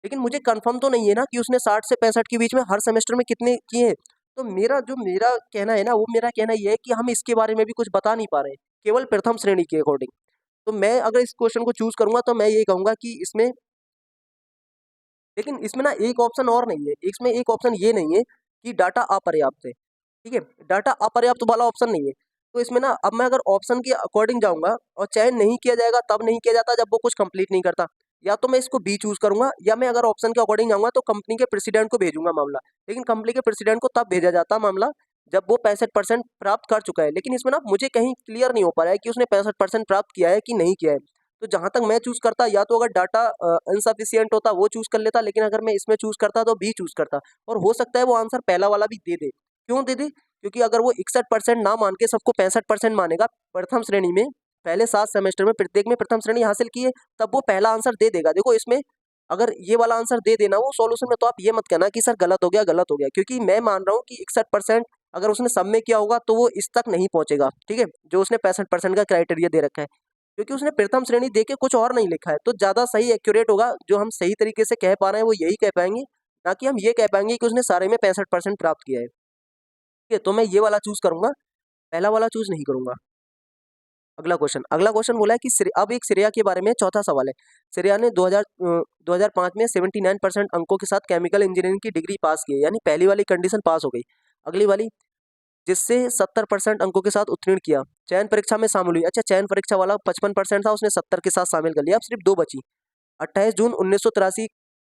लेकिन मुझे कंफर्म तो नहीं है ना कि उसने 60 से 65 के बीच में हर सेमेस्टर में कितने किए हैं। तो मेरा कहना है ना, वो मेरा कहना ये है कि हम इसके बारे में भी कुछ बता नहीं पा रहे हैं, केवल प्रथम श्रेणी के अकॉर्डिंग। तो मैं अगर इस क्वेश्चन को चूज करूंगा तो मैं ये कहूंगा कि इसमें, लेकिन इसमें ना एक ऑप्शन और नहीं है, इसमें एक ऑप्शन ये नहीं है कि डाटा अपर्याप्त है। ठीक है, डाटा अपर्याप्त वाला ऑप्शन नहीं है। तो इसमें ना अब मैं अगर ऑप्शन के अकॉर्डिंग जाऊंगा और चयन नहीं किया जाएगा, तब नहीं किया जाता जब वो कुछ कंप्लीट नहीं करता, या तो मैं इसको बी चूज करूंगा, या मैं अगर ऑप्शन के अकॉर्डिंग जाऊंगा तो कंपनी के प्रेसिडेंट को भेजूंगा मामला। लेकिन कंपनी के प्रेसिडेंट को तब भेजा जाता मामला जब वो 65% प्राप्त कर चुका है। लेकिन इसमें ना मुझे कहीं क्लियर नहीं हो पा रहा है कि उसने 65% प्राप्त किया है कि नहीं किया है। तो जहां तक मैं चूज करता, या तो अगर डाटा इनसफिशियंट होता वो चूज कर लेता, लेकिन अगर मैं इसमें चूज करता तो बी चूज करता। और हो सकता है वो आंसर पहला वाला भी दे दे। क्यों दे दे? क्योंकि अगर वो 61% ना मान के सबको 65% मानेगा प्रथम श्रेणी में, पहले 7 सेमेस्टर में प्रत्येक में प्रथम श्रेणी हासिल की है, तब वो पहला आंसर दे देगा। देखो इसमें अगर ये वाला आंसर दे देना वो सॉल्यूशन में, तो आप ये मत कहना कि सर गलत हो गया गलत हो गया, क्योंकि मैं मान रहा हूँ कि 61% अगर उसने सब में किया होगा तो वो इस तक नहीं पहुंचेगा। ठीक है, जो उसने 65% का क्राइटेरिया दे रखा है, क्योंकि उसने प्रथम श्रेणी दे के कुछ और नहीं लिखा है। तो ज्यादा सही एक्यूरेट होगा, जो हम सही तरीके से कह पा रहे हैं वो यही कह पाएंगे, ना कि हम ये कह पाएंगे कि उसने सारे में 65% प्राप्त किया है। ठीक है, तो मैं ये वाला चूज करूंगा, पहला वाला चूज नहीं करूंगा। अगला क्वेश्चन बोला है कि अब एक श्रेया के बारे में चौथा सवाल है। श्रेया ने 2005 में 79% अंकों के साथ केमिकल इंजीनियरिंग की डिग्री पास की है, यानी पहली वाली कंडीशन पास हो गई। अगली वाली, जिससे 70% अंकों के साथ उत्तीर्ण किया, चयन परीक्षा में शामिल हुई। अच्छा, चयन परीक्षा वाला 55% था, उसने 70 के साथ शामिल कर लिया। अब सिर्फ 2 बची। 28 जून 1983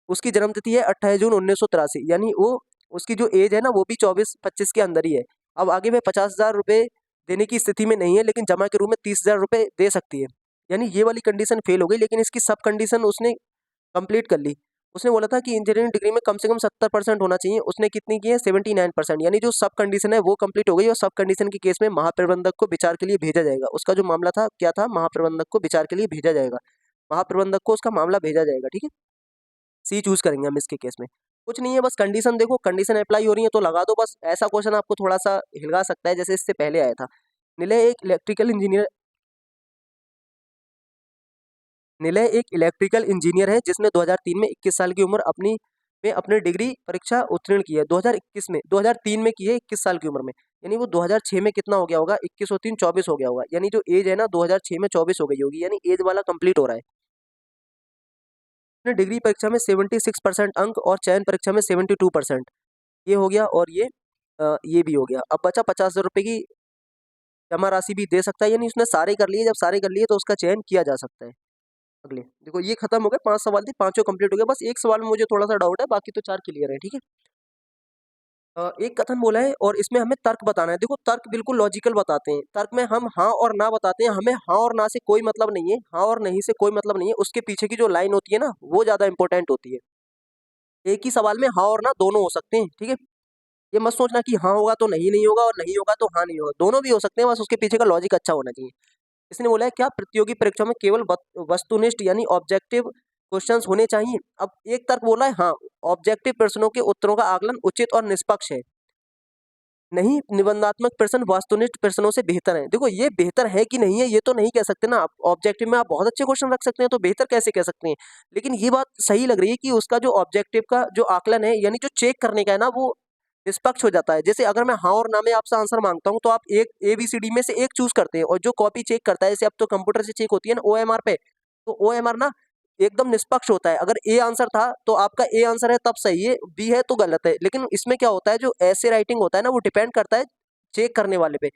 उसकी जन्म तिथि है, 28 जून 1983, यानी वो उसकी जो एज है ना वो भी 24-25 के अंदर ही है। अब आगे में 50,000 रुपये देने की स्थिति में नहीं है, लेकिन जमा के रूप में 30,000 रुपये दे सकती है। यानी ये वाली कंडीशन फेल हो गई, लेकिन इसकी सब कंडीशन उसने कंप्लीट कर ली। उसने बोला था कि इंजीनियरिंग डिग्री में कम से कम 70% होना चाहिए, उसने कितनी की है 79%, यानी जो सब कंडीशन है वो कंप्लीट हो गई। और सब कंडीशन के केस में महाप्रबंधक को विचार के लिए भेजा जाएगा। उसका जो मामला था क्या था, महाप्रबंधक को विचार के लिए भेजा जाएगा, महाप्रबंधक को उसका मामला भेजा जाएगा। ठीक है, सी चूज करेंगे हम इसके केस में। कुछ नहीं है, बस कंडीशन देखो, कंडीशन अप्लाई हो रही है तो लगा दो बस। ऐसा क्वेश्चन आपको थोड़ा सा हिलगा सकता है, जैसे इससे पहले आया था। निलय एक इलेक्ट्रिकल इंजीनियर निलय एक इलेक्ट्रिकल इंजीनियर है जिसने 2003 में 21 साल की उम्र अपनी डिग्री परीक्षा उत्तीर्ण की है। 2003 में की है 21 साल की उम्र में, यानी वो 2006 में कितना हो गया होगा, 21 और 3 24 हो गया होगा। यानी जो एज है ना 2006 में 24 हो गई होगी, यानी एज वाला कंप्लीट हो रहा है। उसने डिग्री परीक्षा में 76% अंक और चयन परीक्षा में 72%, ये हो गया। और ये भी हो गया। अब बचा 50,000 रुपये की जमा राशि भी दे सकता है, यानी उसने सारे कर लिए। जब सारे कर लिए तो उसका चयन किया जा सकता है। अगले देखो, ये खत्म हो गए, 5 सवाल थे, पांचों कंप्लीट हो गए। बस एक सवाल में मुझे थोड़ा सा डाउट है, बाकी तो 4 क्लियर है। ठीक है, एक कथन बोला है और इसमें हमें तर्क बताना है। देखो तर्क बिल्कुल लॉजिकल बताते हैं। तर्क में हम हाँ और ना बताते हैं, हमें हाँ और ना से कोई मतलब नहीं है, हाँ और नहीं से कोई मतलब नहीं है, उसके पीछे की जो लाइन होती है ना वो ज्यादा इंपॉर्टेंट होती है। एक ही सवाल में हाँ और ना दोनों हो सकते हैं। ठीक है, ये मत सोचना कि हाँ होगा तो नहीं नहीं होगा और नहीं होगा तो हाँ नहीं होगा, दोनों भी हो सकते हैं, बस उसके पीछे का लॉजिक अच्छा होना चाहिए। इसने बोला है क्या प्रतियोगी परीक्षा में केवल वस्तुनिष्ठ यानी ऑब्जेक्टिव क्वेश्चंस होने चाहिए। अब एक तर्क बोला है हाँ, ऑब्जेक्टिव प्रश्नों के उत्तरों का आकलन उचित और निष्पक्ष है, नहीं निबंधात्मक प्रश्न वस्तुनिष्ठ प्रश्नों से बेहतर है। देखो ये बेहतर है कि नहीं है ये तो नहीं कह सकते ना। आप ऑब्जेक्टिव में आप बहुत अच्छे क्वेश्चन रख सकते हैं, तो बेहतर कैसे कह सकते हैं। लेकिन ये बात सही लग रही है कि उसका जो ऑब्जेक्टिव का जो आकलन है, यानी जो चेक करने का है ना, वो निष्पक्ष हो जाता है। जैसे अगर मैं हाँ और ना में आपसे आंसर मांगता हूँ तो आप एक ABCD में से एक चूज करते हैं, और जो कॉपी चेक करता है, जैसे अब तो कंप्यूटर से चेक होती है ना OMR पे, तो OMR ना एकदम निष्पक्ष होता है। अगर ए आंसर था तो आपका ए आंसर है तब सही है, बी है तो गलत है। लेकिन इसमें क्या होता है, जो ऐसे राइटिंग होता है ना वो डिपेंड करता है चेक करने वाले पे,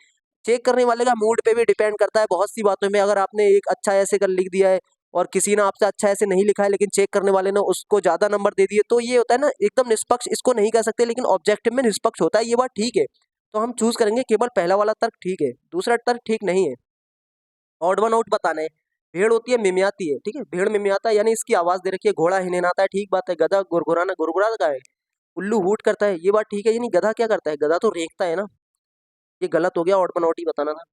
चेक करने वाले का मूड पे भी डिपेंड करता है बहुत सी बातों में। अगर आपने एक अच्छा ऐसे कर लिख दिया है और किसी ने आपसे अच्छा ऐसे नहीं लिखा है, लेकिन चेक करने वाले ने उसको ज्यादा नंबर दे दिए, तो ये होता है ना एकदम निष्पक्ष, इसको नहीं कह सकते। लेकिन ऑब्जेक्टिव में निष्पक्ष होता है, ये बात ठीक है। तो हम चूज करेंगे केवल पहला वाला तर्क ठीक है, दूसरा तर्क ठीक नहीं है। ऑड वन आउट बताना है। भेड़ होती है मिमियाती है, ठीक है, भेड़ मिमियाता है, यानी इसकी आवाज दे रखी है। घोड़ा हिनहिनाता है, ठीक बात है। गधा गुरगुराना गुरगुराता है। उल्लू हूट करता है, ये बात ठीक है। यानी गधा क्या करता है, गधा तो रेंगता है ना। ये गलत हो गया, ऑड वन आउट ही बताना था।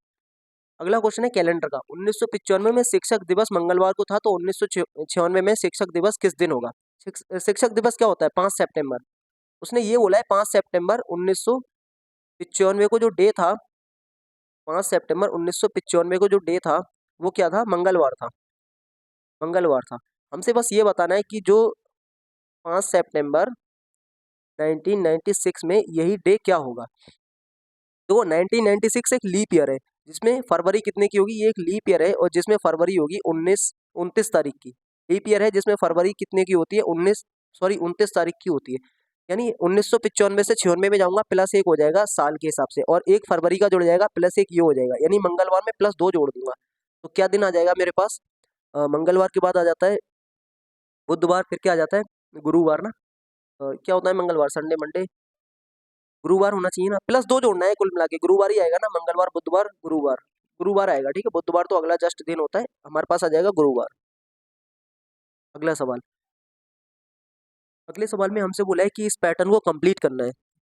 अगला क्वेश्चन है कैलेंडर का। 1995 में शिक्षक दिवस मंगलवार को था, तो 1996 में शिक्षक दिवस किस दिन होगा? शिक्षक दिवस क्या होता है? 5 सितंबर। उसने ये बोला है 5 सितंबर 1995 को जो डे था, 5 सितंबर 1995 को जो डे था वो क्या था? मंगलवार था, मंगलवार था। हमसे बस ये बताना है कि जो 5 सितंबर 1996 में यही डे क्या होगा। तो 1996 एक लीप ईयर है, जिसमें फरवरी कितने की होगी? ये एक लीप ईयर है और जिसमें फरवरी होगी 29 तारीख की। लीप ईयर है जिसमें फरवरी कितने की होती है? 29 तारीख की होती है। यानी 1995 से 96 में जाऊंगा, प्लस एक हो जाएगा साल के हिसाब से, और 1 फरवरी का जुड़ जाएगा, प्लस एक ये हो जाएगा, यानी मंगलवार में प्लस 2 जोड़ दूंगा। तो क्या दिन आ जाएगा मेरे पास? मंगलवार के बाद आ जाता है बुधवार, फिर क्या आ जाता है? गुरुवार ना। क्या होता है मंगलवार? संडे, मंडे, गुरुवार होना चाहिए ना, प्लस 2 जोड़ना है, कुल मिला के गुरुवार ही आएगा ना। मंगलवार, बुधवार, गुरुवार, गुरुवार आएगा, ठीक है। बुधवार तो अगला जस्ट दिन होता है, हमारे पास आ जाएगा गुरुवार। अगला सवाल, अगले सवाल में हमसे बोला है कि इस पैटर्न को कंप्लीट करना है।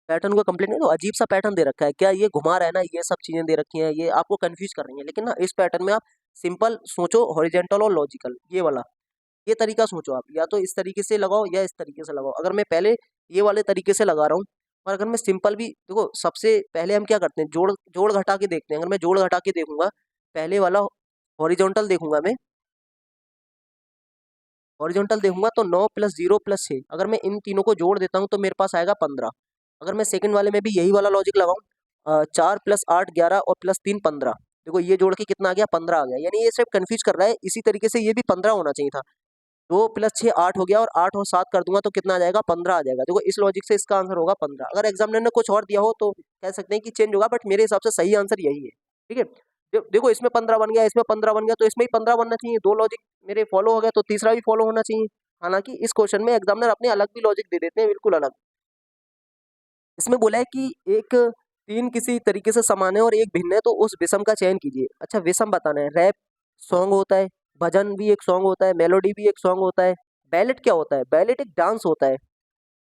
पैटर्न को कंप्लीट नहीं, तो अजीब सा पैटर्न दे रखा है, क्या ये घुमा रहा है ना, ये सब चीजें दे रखी हैं, ये आपको कंफ्यूज कर रही हैं। लेकिन ना इस पैटर्न में आप सिंपल सोचो, हॉरिजेंटल और लॉजिकल, ये वाला, ये तरीका सोचो आप, या तो इस तरीके से लगाओ या इस तरीके से लगाओ। अगर मैं पहले ये वाले तरीके से लगा रहा हूँ, और अगर मैं सिंपल भी देखो, सबसे पहले हम क्या करते हैं, जोड़ जोड़ घटा के देखते हैं। अगर मैं जोड़ घटा के देखूंगा, पहले वाला हॉरिजॉन्टल देखूंगा मैं, हॉरिजॉन्टल देखूंगा तो 9 + 0 + 6, अगर मैं इन तीनों को जोड़ देता हूँ तो मेरे पास आएगा 15। अगर मैं सेकंड वाले में भी यही वाला लॉजिक लगाऊं, 4 + 8 11 और +3 15, देखो ये जोड़ के कितना आ गया? 15 आ गया। यानी ये सिर्फ कंफ्यूज कर रहा है, इसी तरीके से ये भी 15 होना चाहिए था। 2 + 6 8 हो गया, और 8 और 7 कर दूंगा तो कितना आ जाएगा? 15 आ जाएगा। देखो इस लॉजिक से इसका आंसर होगा 15। अगर एग्जामिनर ने कुछ और दिया हो तो कह सकते हैं कि चेंज होगा, बट मेरे हिसाब से सही आंसर यही है, ठीक है। देखो इसमें 15 बन गया, इसमें 15 बन गया, तो इसमें ही 15 बनना चाहिए। दो लॉजिक मेरे फॉलो हो गए, तो तीसरा भी फॉलो होना चाहिए। हालांकि इस क्वेश्चन में एग्जामिनर अपने अलग भी लॉजिक दे देते हैं, बिल्कुल अलग। इसमें बोला है कि एक तीन किसी तरीके से समान है और एक भिन्न है, तो उस विषम का चयन कीजिए। अच्छा, विषम बताना है। रैप सॉन्ग होता है, भजन भी एक सॉन्ग होता है, मेलोडी भी एक सॉन्ग होता है। बैलेट क्या होता है? बैलेट एक डांस होता है,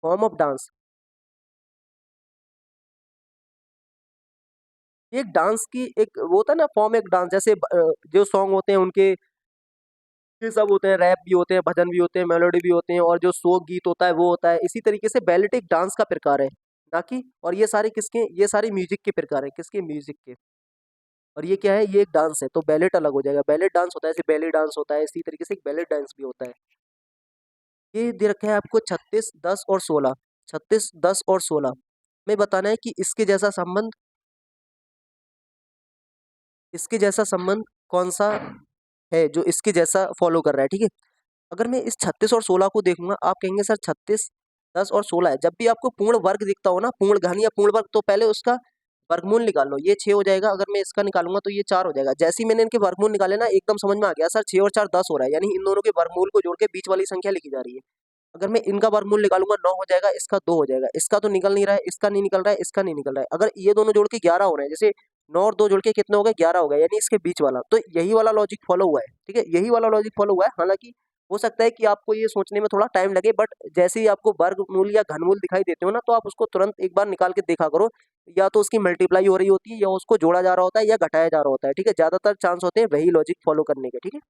फॉर्म ऑफ डांस। एक डांस की एक वो होता है ना, फॉर्म, एक डांस। जैसे जो सॉन्ग होते हैं उनके ये सब होते हैं, रैप भी होते हैं, भजन भी होते हैं, मेलोडी भी होते हैं, और जो शोक गीत होता है वो होता है। इसी तरीके से बैलेट एक डांस का प्रकार है, ना कि, और ये सारे किसके? ये सारे म्यूजिक के प्रकार है, किसके? म्यूजिक के। और ये क्या है? ये एक डांस है, तो बैलेट अलग हो जाएगा। बैलेट डांस होता है, जैसे बैली डांस होता है, इसी तरीके से एक बैलेट डांस भी होता है। ये दे रखा है आपको 36, 10 और 16। 36, 10 और 16 में बताना है कि इसके जैसा संबंध कौन सा है जो इसके जैसा फॉलो कर रहा है, ठीक है। अगर मैं इस 36 और 16 को देखूंगा, आप कहेंगे सर 36, 10 और 16 है। जब भी आपको पूर्ण वर्ग दिखता हो ना, पूर्ण घन या पूर्ण वर्ग, तो पहले उसका वर्गमूल निकाल लो। ये 6 हो जाएगा, अगर मैं इसका निकालूंगा तो ये 4 हो जाएगा। जैसे ही मैंने इनके वर्गमूल निकाले ना, एकदम समझ में आ गया, सर 6 और 4 10 हो रहा है, यानी इन दोनों के वर्गमूल को जोड़ के बीच वाली संख्या लिखी जा रही है। अगर मैं इनका वर्गमूल निकालूंगा 9 हो जाएगा, इसका 2 हो जाएगा, इसका तो निकल नहीं रहा है, इसका नहीं निकल रहा है, इसका नहीं निकल रहा है। अगर ये दोनों जोड़ के 11 हो रहे हैं, जैसे 9 और 2 जोड़ के कितने हो गए? 11 हो गए, यानी इसके बीच वाला, तो यही वाला लॉजिक फॉलो हुआ है, ठीक है। यही वाला लॉजिक फॉलो हुआ है। हालांकि हो सकता है कि आपको ये सोचने में थोड़ा टाइम लगे, बट जैसे ही आपको वर्गमूल या घनमूल दिखाई देते हो ना, तो आप उसको तुरंत एक बार निकाल के देखा करो। या तो उसकी मल्टीप्लाई हो रही होती है, या उसको जोड़ा जा रहा होता है, या घटाया जा रहा होता है, ठीक है। ज्यादातर चांस होते हैं वही लॉजिक फॉलो करने के, ठीक है।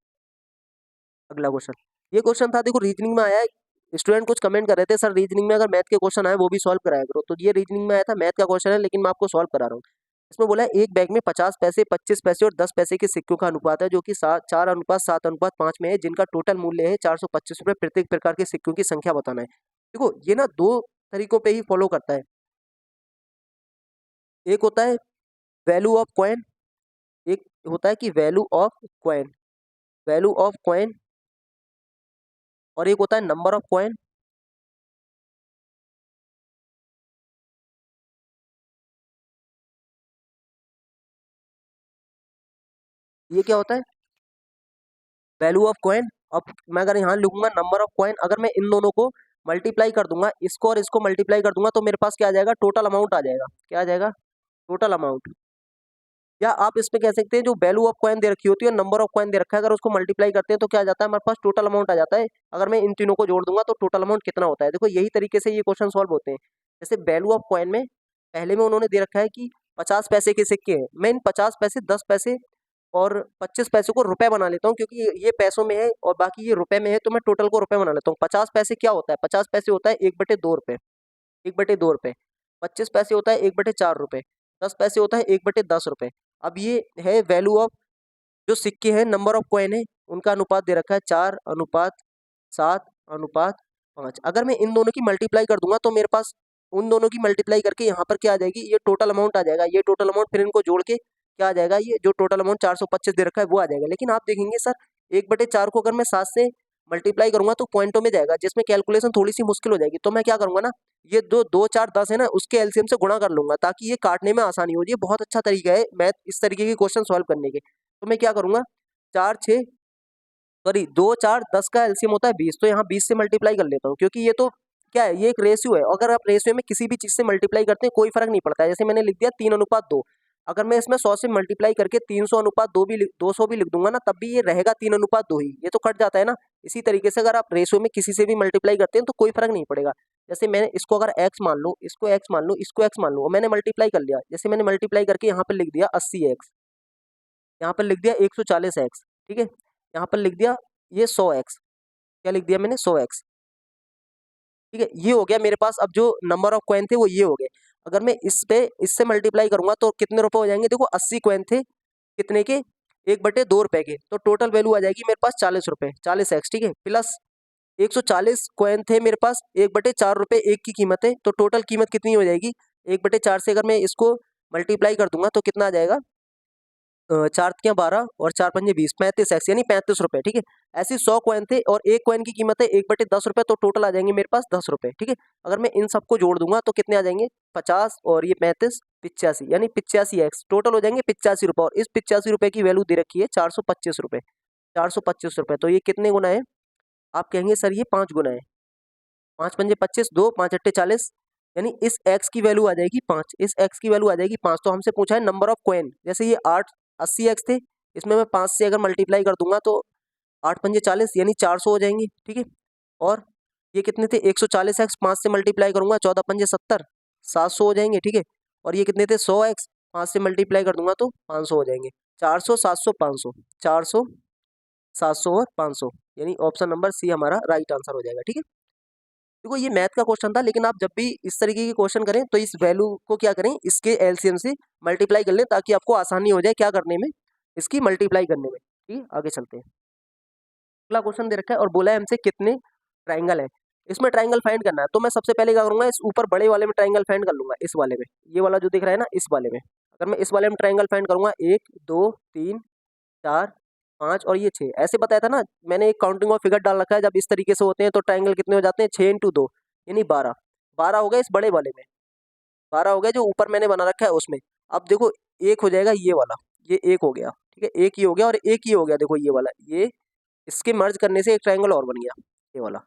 अगला क्वेश्चन, ये क्वेश्चन था, देखो रीजनिंग में आया है। स्टूडेंट कुछ कमेंट कर रहे थे, सर रीजनिंग में अगर मैथ के क्वेश्चन आए वो भी सॉल्व कराया करो। तो ये रीजनिंग में आया था, मैथ का क्वेश्चन है, लेकिन मैं आपको सॉल्व करा रहा हूँ। इसमें बोला है एक बैग में 50 पैसे, 25 पैसे और 10 पैसे के सिक्कों का अनुपात है, जो कि 4:7:5 में है, जिनका टोटल मूल्य है 425 रुपये। प्रत्येक प्रकार के सिक्कों की संख्या बताना है। देखो ये ना दो तरीकों पे ही फॉलो करता है। एक होता है वैल्यू ऑफ कॉइन, एक होता है कि value of coin, value of coin, और एक होता है नंबर ऑफ कॉइन। ये क्या होता है? Value of coin. अब मैं अगर यहाँ लिखूंगा नंबर ऑफ कॉइन, अगर मैं इन दोनों को मल्टीप्लाई कर दूंगा, इसको और इसको मल्टीप्लाई कर दूंगा, तो मेरे पास क्या आ जाएगा? टोटल अमाउंट आ जाएगा। क्या आ जाएगा? Total amount. या आप इसमें कह सकते हैं जो वैल्यू ऑफ कॉइन दे रखी होती है, नंबर ऑफ कॉइन दे रखा है, अगर उसको मल्टीप्लाई करते हैं तो क्या आ जाता है? हमारे पास टोटल अमाउंट आ जाता है। अगर मैं इन तीनों को जोड़ दूंगा तो टोटल अमाउंट कितना होता है? देखो यही तरीके से ये क्वेश्चन सॉल्व होते हैं। जैसे वैल्यू ऑफ कॉइन में पहले में उन्होंने दे रखा है कि 50 पैसे के सिक्के हैं, मैं इन 50 पैसे, 10 पैसे और 25 पैसे को रुपए बना लेता हूँ, क्योंकि ये पैसों में है और बाकी ये रुपए में है, तो मैं टोटल को रुपए बना लेता हूँ। 50 पैसे क्या होता है? 50 पैसे होता है 1/2 रुपए, 1/2 रुपए। 25 पैसे होता है 1/4 रुपए। 10 पैसे होता है 1/10 रुपए। अब ये है वैल्यू ऑफ जो सिक्के हैं, नंबर ऑफ कॉइन है, उनका अनुपात दे रखा है 4:7:5। अगर मैं इन दोनों की मल्टीप्लाई कर दूंगा तो मेरे पास उन दोनों की मल्टीप्लाई करके यहाँ पर क्या आ जाएगी, ये टोटल अमाउंट आ जाएगा। ये टोटल अमाउंट फिर इनको जोड़ के क्या आ जाएगा, ये जो टोटल अमाउंट 425 दे रखा है वो आ जाएगा। लेकिन आप देखेंगे सर 1/4 को अगर मैं 7 से मल्टीप्लाई करूंगा तो पॉइंटों में जाएगा, जिसमें कैलकुलेशन थोड़ी सी मुश्किल हो जाएगी। तो मैं क्या करूंगा ना, ये दो दो 4 10 है ना, उसके एलसीएम से गुणा कर लूंगा ताकि ये काटने में आसानी हो। ये बहुत अच्छा तरीका है मैथ इस तरीके के क्वेश्चन सॉल्व करने के। तो मैं क्या करूंगा, 4 6 सॉरी 2 4 10 का एलसीएम होता है 20, तो यहाँ 20 से मल्टीप्लाई कर लेता हूँ, क्योंकि ये तो क्या है, ये एक रेशियो है। अगर आप रेशियो में किसी भी चीज से मल्टीप्लाई करते हैं कोई फर्क नहीं पड़ता है। जैसे मैंने लिख दिया 3:2, अगर मैं इसमें 100 से मल्टीप्लाई करके 300:2 भी 200 भी लिख दूंगा ना, तब भी ये रहेगा 3:2 ही, ये तो कट जाता है ना। इसी तरीके से अगर आप रेशियो में किसी से भी मल्टीप्लाई करते हैं तो कोई फर्क नहीं पड़ेगा। जैसे मैंने इसको अगर एक्स मान लूँ, इसको एक्स मान लूँ, इसको एक्स मान लूँ, और मैंने मल्टीप्लाई कर लिया। जैसे मैंने मल्टीप्लाई करके यहाँ पर लिख दिया 80x, यहाँ पर लिख दिया 140x, ठीक है, यहाँ पर लिख दिया ये 100x, क्या लिख दिया मैंने, 100x, ठीक है। ये हो गया मेरे पास। अब जो नंबर ऑफ कॉइन थे वो ये हो गए। अगर मैं इस पे इससे मल्टीप्लाई करूंगा तो कितने रुपए हो जाएंगे, देखो 80 कॉइन थे कितने के, 1/2 रुपए के, तो टोटल वैल्यू आ जाएगी मेरे पास 40 रुपए, 40x, ठीक है, प्लस 140 कॉइन थे मेरे पास, 1/4 रुपए एक की कीमत है, तो टोटल कीमत कितनी हो जाएगी, 1/4 से अगर मैं इसको मल्टीप्लाई कर दूंगा तो कितना आ जाएगा, 4×3 = 12 और 4×5 = 20, 35x यानी 35 रुपए, ठीक है। ऐसे 100 कॉइन थे और एक कॉइन की कीमत है 1/10 रुपए, तो टोटल आ जाएंगे मेरे पास 10 रुपए, ठीक है। अगर मैं इन सबको जोड़ दूंगा तो कितने आ जाएंगे, 50 और ये 35 85 यानी 85x, टोटल हो जाएंगे 85 रुपए। और इस 85 रुपए की वैल्यू दे रखी है 425 रुपए, 425 रुपए। तो ये कितने गुना है, आप कहेंगे सर ये 5 गुना है। 5×5 = 25, 2 5×8 = 40, यानी इस x की वैल्यू आ जाएगी 5, इस x की वैल्यू आ जाएगी 5। तो हमसे पूछा है नंबर ऑफ कॉइन, जैसे ये 80x थे, इसमें मैं 5 से अगर मल्टीप्लाई कर दूंगा तो 8×5 = 40 यानी 400 हो जाएंगे, ठीक है। और ये कितने थे, 140x, 5 से मल्टीप्लाई करूंगा 14×5 = 70, 700 हो जाएंगे, ठीक है। और ये कितने थे, 100x, 5 से मल्टीप्लाई कर दूंगा तो 500 हो जाएंगे। 400 700 500, 400 700 और 500, यानी ऑप्शन नंबर सी हमारा राइट आंसर हो जाएगा, ठीक है। देखो ये मैथ का क्वेश्चन था, लेकिन आप जब भी इस तरीके के क्वेश्चन करें तो इस वैल्यू को क्या करें, इसके एलसीएम से मल्टीप्लाई कर लें, ताकि आपको आसानी हो जाए क्या करने में, इसकी मल्टीप्लाई करने में, ठीक है। आगे चलते हैं। अगला क्वेश्चन दे रखा है और बोला है हमसे कितने ट्राइंगल है, इसमें ट्राइंगल फाइंड करना है। तो मैं सबसे पहले क्या करूंगा, इस ऊपर बड़े वाले में ट्राइंगल फाइंड कर लूंगा, इस वाले में, ये वाला जो दिख रहा है ना, इस वाले में। अगर मैं इस वाले में ट्राइंगल फाइंड करूंगा, 1 2 3 4 5 और ये 6, ऐसे बताया था ना मैंने, एक काउंटिंग और फिगर डाल रखा है। जब इस तरीके से होते हैं तो ट्राइंगल कितने हो जाते हैं, 6×2 यानी 12, 12 हो गया इस बड़े वाले में, 12 हो गया जो ऊपर मैंने बना रखा है उसमें। अब देखो एक हो जाएगा ये वाला, ये एक हो गया, ठीक है, एक ही हो गया, और एक ही हो गया, देखो ये वाला, ये इसके मर्ज करने से एक ट्राइंगल और बन गया, ये वाला।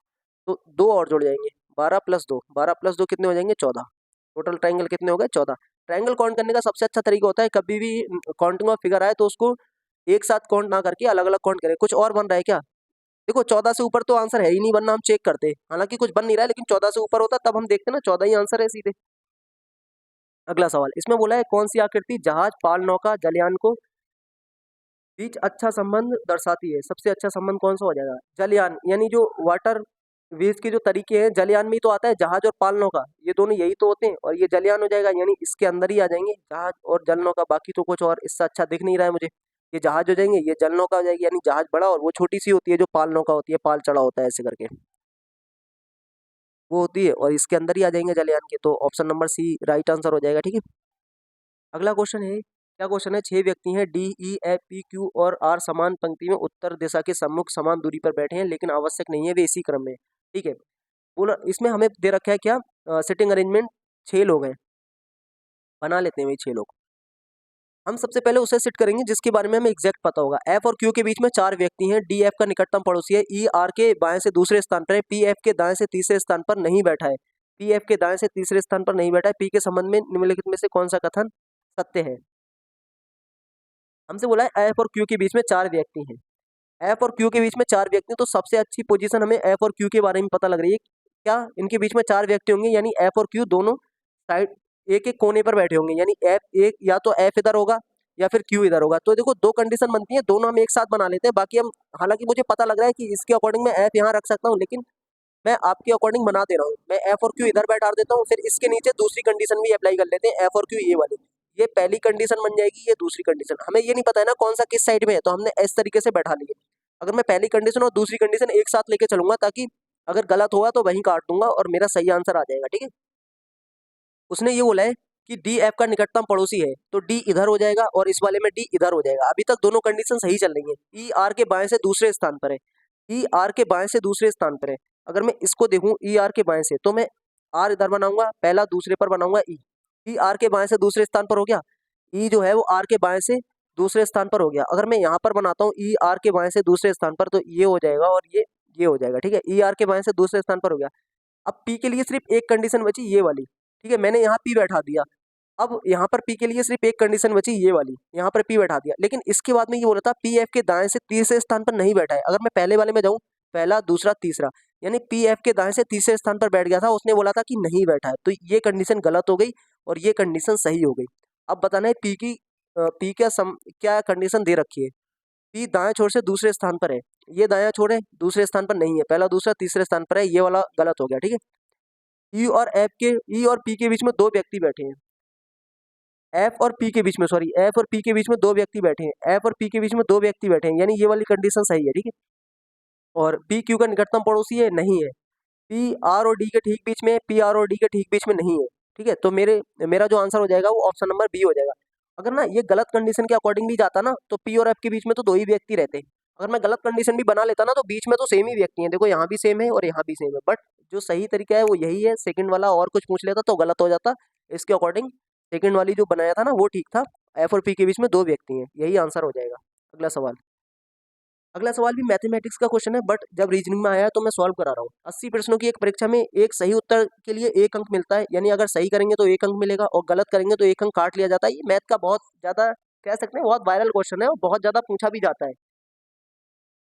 तो दो और जुड़ जाएंगे, 12+2, 12+2 कितने हो जाएंगे, 14। टोटल ट्राइंगल कितने हो गए, 14। ट्राइंगल काउंट करने का सबसे अच्छा तरीका होता है, कभी भी काउंटिंग ऑफ फिगर आए तो उसको एक साथ काउंट ना करके अलग अलग काउंट करें। कुछ और बन रहा है क्या, देखो 14 से ऊपर तो आंसर है ही नहीं, वरना हम चेक करते, हालांकि कुछ बन नहीं रहा है, लेकिन 14 से ऊपर होता तब हम देखते ना, 14 ही आंसर है सीधे। अगला सवाल, इसमें बोला है कौन सी आकृति जहाज, पाल, नौका, जलयान को बीच अच्छा संबंध दर्शाती है। सबसे अच्छा संबंध कौन सा हो जाएगा, जलयान, यानी जो वाटर वेज के जो तरीके हैं, जलयान में ही तो आता है, जहाज और पाल नौका, ये दोनों यही तो होते हैं, और ये जलयान हो जाएगा, यानी इसके अंदर ही आ जाएंगे जहाज और जल नौका। बाकी तो कुछ और इससे अच्छा दिख नहीं रहा है मुझे। ये जहाज हो जाएंगे, ये जल नौका हो जाएगी, यानी जहाज बड़ा और वो छोटी सी होती है जो पाल नौका होती है, पाल चढ़ा होता है ऐसे करके वो होती है, और इसके अंदर ही आ जाएंगे जलयान के। तो option number C right answer हो जाएगा, ठीक है। अगला क्वेश्चन है, क्या क्वेश्चन है, 6 व्यक्ति हैं, D E F P Q और आर समान पंक्ति में उत्तर दिशा के सम्मुख समान दूरी पर बैठे हैं, लेकिन आवश्यक नहीं है वे इसी क्रम में, ठीक है। बोला इसमें हमें दे रखा है क्या, सिटिंग अरेंजमेंट, 6 लोग हैं, बना लेते हैं वही 6 लोग। हम सबसे पहले उसे सेट करेंगे जिसके बारे में हमें एग्जैक्ट पता होगा। एफ और क्यू के बीच में 4 व्यक्ति हैं, डी एफ का निकटतम पड़ोसी है, ई आर के बाएं से दूसरे स्थान पर है, पी एफ के दाएं से तीसरे स्थान पर नहीं बैठा है, पी एफ के दाएं से तीसरे स्थान पर नहीं बैठा है, पी के संबंध में निम्नलिखित में से कौन सा कथन सत्य है। हमसे बोला है एफ और क्यू के बीच में 4 व्यक्ति हैं, एफ और क्यू के बीच में 4 व्यक्ति हैं, तो सबसे अच्छी पोजीशन हमें एफ और क्यू के बारे में पता लग रही है। क्या इनके बीच में 4 व्यक्ति होंगे, यानी एफ और क्यू दोनों साइड एक एक कोने पर बैठे होंगे, यानी एफ एक, या तो एफ इधर होगा या फिर Q इधर होगा। तो देखो दो कंडीशन बनती है, दोनों हम एक साथ बना लेते हैं। बाकी हम, हालांकि मुझे पता लग रहा है कि इसके अकॉर्डिंग मैं F यहाँ रख सकता हूँ, लेकिन मैं आपके अकॉर्डिंग बना दे रहा हूँ। मैं F और Q इधर बैठा देता हूँ, फिर इसके नीचे दूसरी कंडीशन भी अप्लाई कर लेते हैं, F और Q ये वाली। ये पहली कंडीशन बन जाएगी, ये दूसरी कंडीशन। हमें ये नहीं पता है ना कौन सा किस साइड में है, तो हमने इस तरीके से बैठा लिए। अगर मैं पहली कंडीशन और दूसरी कंडीशन एक साथ लेके चलूंगा, ताकि अगर गलत होगा तो वहीं काट दूंगा और मेरा सही आंसर आ जाएगा, ठीक है। उसने ये बोला है कि डी एफ का निकटतम पड़ोसी है, तो डी इधर हो जाएगा और इस वाले में डी इधर हो जाएगा। अभी तक दोनों कंडीशन सही चल रही है। ई आर के बाएं से दूसरे स्थान पर है, ई आर के बाएं से दूसरे स्थान पर है। अगर मैं इसको देखूं ई आर के बाएं से, तो मैं आर इधर बनाऊंगा, पहला दूसरे पर बनाऊंगा ई। ई आर के बाएं से दूसरे स्थान पर हो गया, ई जो है वो आर के बाएं से दूसरे स्थान पर हो गया। अगर मैं यहाँ पर बनाता हूँ ई आर के बाएं से दूसरे स्थान पर, तो ये हो जाएगा और ये हो जाएगा, ठीक है। ई आर के बाएं से दूसरे स्थान पर हो गया। अब पी के लिए सिर्फ एक कंडीशन बची, ये वाली, ठीक है। मैंने यहाँ पी बैठा दिया। अब यहाँ पर पी के लिए सिर्फ एक कंडीशन बची, ये वाली, यहाँ पर पी बैठा दिया। लेकिन इसके बाद में ये बोला था पी एफ के दाएं से तीसरे स्थान पर नहीं बैठा है। अगर मैं पहले वाले में जाऊँ, पहला दूसरा तीसरा, यानी पी एफ के दाएं से तीसरे स्थान पर बैठ गया था, उसने बोला था कि नहीं बैठा है, तो ये कंडीशन गलत हो गई और ये कंडीशन सही हो गई। अब बताना है पी की पी क्या कंडीशन दे रखी है। पी दाएं छोर से दूसरे स्थान पर है, ये दायां छोर है, दूसरे स्थान पर नहीं है, पहला दूसरा तीसरे स्थान पर है, ये वाला गलत हो गया, ठीक है। ई और पी के बीच में दो व्यक्ति बैठे हैं, एफ और पी के बीच में, सॉरी, एफ और पी के बीच में दो व्यक्ति बैठे हैं, एफ और पी के बीच में दो व्यक्ति बैठे हैं, यानी ये वाली कंडीशन सही है, ठीक है। और पी क्यू का निकटतम पड़ोसी है, नहीं है। पी आर और डी के ठीक बीच में है, पी आर और डी के ठीक बीच में नहीं है, ठीक है। तो मेरा जो आंसर हो जाएगा वो ऑप्शन नंबर बी हो जाएगा। अगर ना ये गलत कंडीशन के अकॉर्डिंगली जाता ना, तो पी और एफ के बीच में तो दो ही व्यक्ति रहते हैं। अगर मैं गलत कंडीशन भी बना लेता ना, तो बीच में तो सेम ही व्यक्ति हैं। देखो यहाँ भी सेम है और यहाँ भी सेम है, बट जो सही तरीका है वो यही है। सेकंड वाला और कुछ पूछ लेता तो गलत हो जाता। इसके अकॉर्डिंग सेकंड वाली जो बनाया था ना वो ठीक था। एफ और पी के बीच में दो व्यक्ति हैं, यही आंसर हो जाएगा। अगला सवाल। अगला सवाल भी मैथमेटिक्स का क्वेश्चन है, बट जब रीजनिंग में आया है तो मैं सॉल्व करा रहा हूँ। 80 प्रश्नों की एक परीक्षा में एक सही उत्तर के लिए एक अंक मिलता है, यानी अगर सही करेंगे तो एक अंक मिलेगा और गलत करेंगे तो एक अंक काट लिया जाता है। ये मैथ का बहुत ज्यादा, कह सकते हैं बहुत वायरल क्वेश्चन है और बहुत ज्यादा पूछा भी जाता है।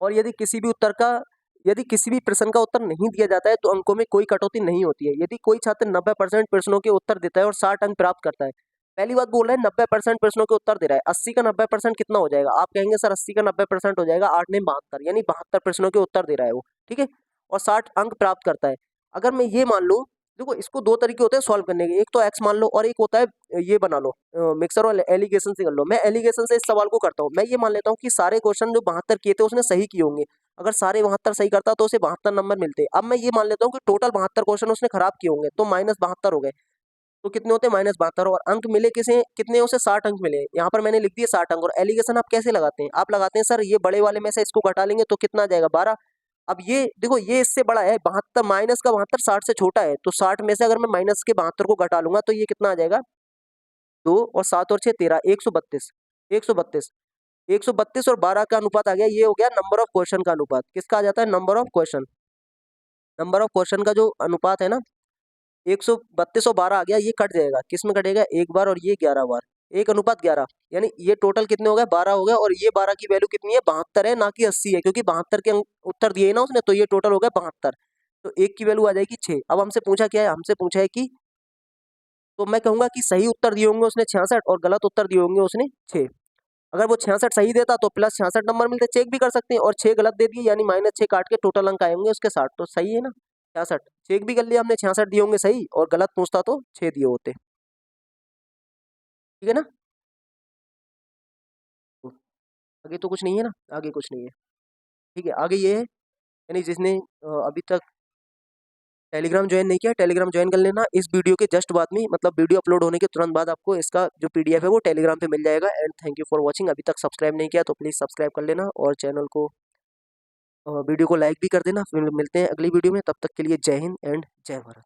और यदि किसी भी प्रश्न का उत्तर नहीं दिया जाता है तो अंकों में कोई कटौती नहीं होती है। यदि कोई छात्र 90% प्रश्नों के उत्तर देता है और 60 अंक प्राप्त करता है, पहली बात बोल रहा है 90% प्रश्नों के उत्तर दे रहा है, 80 का 90% कितना हो जाएगा? आप कहेंगे सर 80 का 90% हो जाएगा 8 ने 72, यानी 72 प्रश्नों के उत्तर दे रहा है वो, ठीक है। और 60 अंक प्राप्त करता है। अगर मैं ये मान लूँ, देखो इसको दो तरीके होते हैं सॉल्व करने के, एक तो एक्स मान लो और एक होता है ये बना लो, मिक्सर और एलिगेशन से कर लो। मैं एलिगेशन से इस सवाल को करता हूँ। मैं ये मान लेता हूँ कि सारे क्वेश्चन जो 72 किए थे उसने सही किए होंगे। अगर सारे 72 सही करता तो उसे 72 नंबर मिलते। अब मैं ये मान लेता हूँ कि टोटल 72 क्वेश्चन उसने खराब किए होंगे, तो -72 हो गए। तो कितने होते हैं? -72। और अंक मिले किसे, कितने? उसे 60 अंक मिले। यहाँ पर मैंने लिख दिए 60 अंक। और एलिगेशन आप कैसे लगाते हैं? आप लगाते हैं सर ये बड़े वाले में से इसको घटा लेंगे तो कितना आ जाएगा? 12। अब ये देखो ये इससे बड़ा है 72, माइनस का 72 60 से छोटा है, तो 60 में से अगर मैं माइनस के 72 को घटा लूंगा तो ये कितना आ जाएगा? 2 और 7 और 6 13, 132, 132, 132 और 12 का अनुपात आ गया। ये हो गया नंबर ऑफ क्वेश्चन का अनुपात। किसका आ जाता है? Number of question. Number of question का जो अनुपात है ना, 132 और 12 आ गया। ये कट जाएगा, किस में कटेगा? एक बार और ये 11 बार, 1:11। यानी ये टोटल कितने हो गए? 12 हो गए। और ये 12 की वैल्यू कितनी है? 72 है, ना कि 80 है, क्योंकि 72 के उत्तर दिए ना उसने, तो ये टोटल हो गया 72। तो एक की वैल्यू आ जाएगी 6। अब हमसे पूछा क्या है? हमसे पूछा है कि, तो मैं कहूंगा कि सही उत्तर दिए होंगे उसने 66 और गलत उत्तर दिए होंगे उसने 6। अगर वो 66 सही देता तो प्लस 66 नंबर मिलते, चेक भी कर सकते हैं। और 6 गलत दे दिए यानी -6 काट के टोटल अंक आएंगे उसके 60, तो सही है ना 66। चेक भी कर लिया हमने, 66 दिए होंगे सही, और गलत पूछता तो 6 दिए होते, ठीक है ना। तो आगे तो कुछ नहीं है ना, आगे कुछ नहीं है, ठीक है। आगे ये है, यानी जिसने अभी तक टेलीग्राम ज्वाइन नहीं किया, टेलीग्राम ज्वाइन कर लेना। इस वीडियो के जस्ट बाद में, मतलब वीडियो अपलोड होने के तुरंत बाद आपको इसका जो PDF है वो टेलीग्राम पे मिल जाएगा। And thank you for watching. अभी तक सब्सक्राइब नहीं किया तो प्लीज़ सब्सक्राइब कर लेना और चैनल को, वीडियो को लाइक भी कर देना। फिर मिलते हैं अगली वीडियो में, तब तक के लिए जय हिंद एंड जय भारत।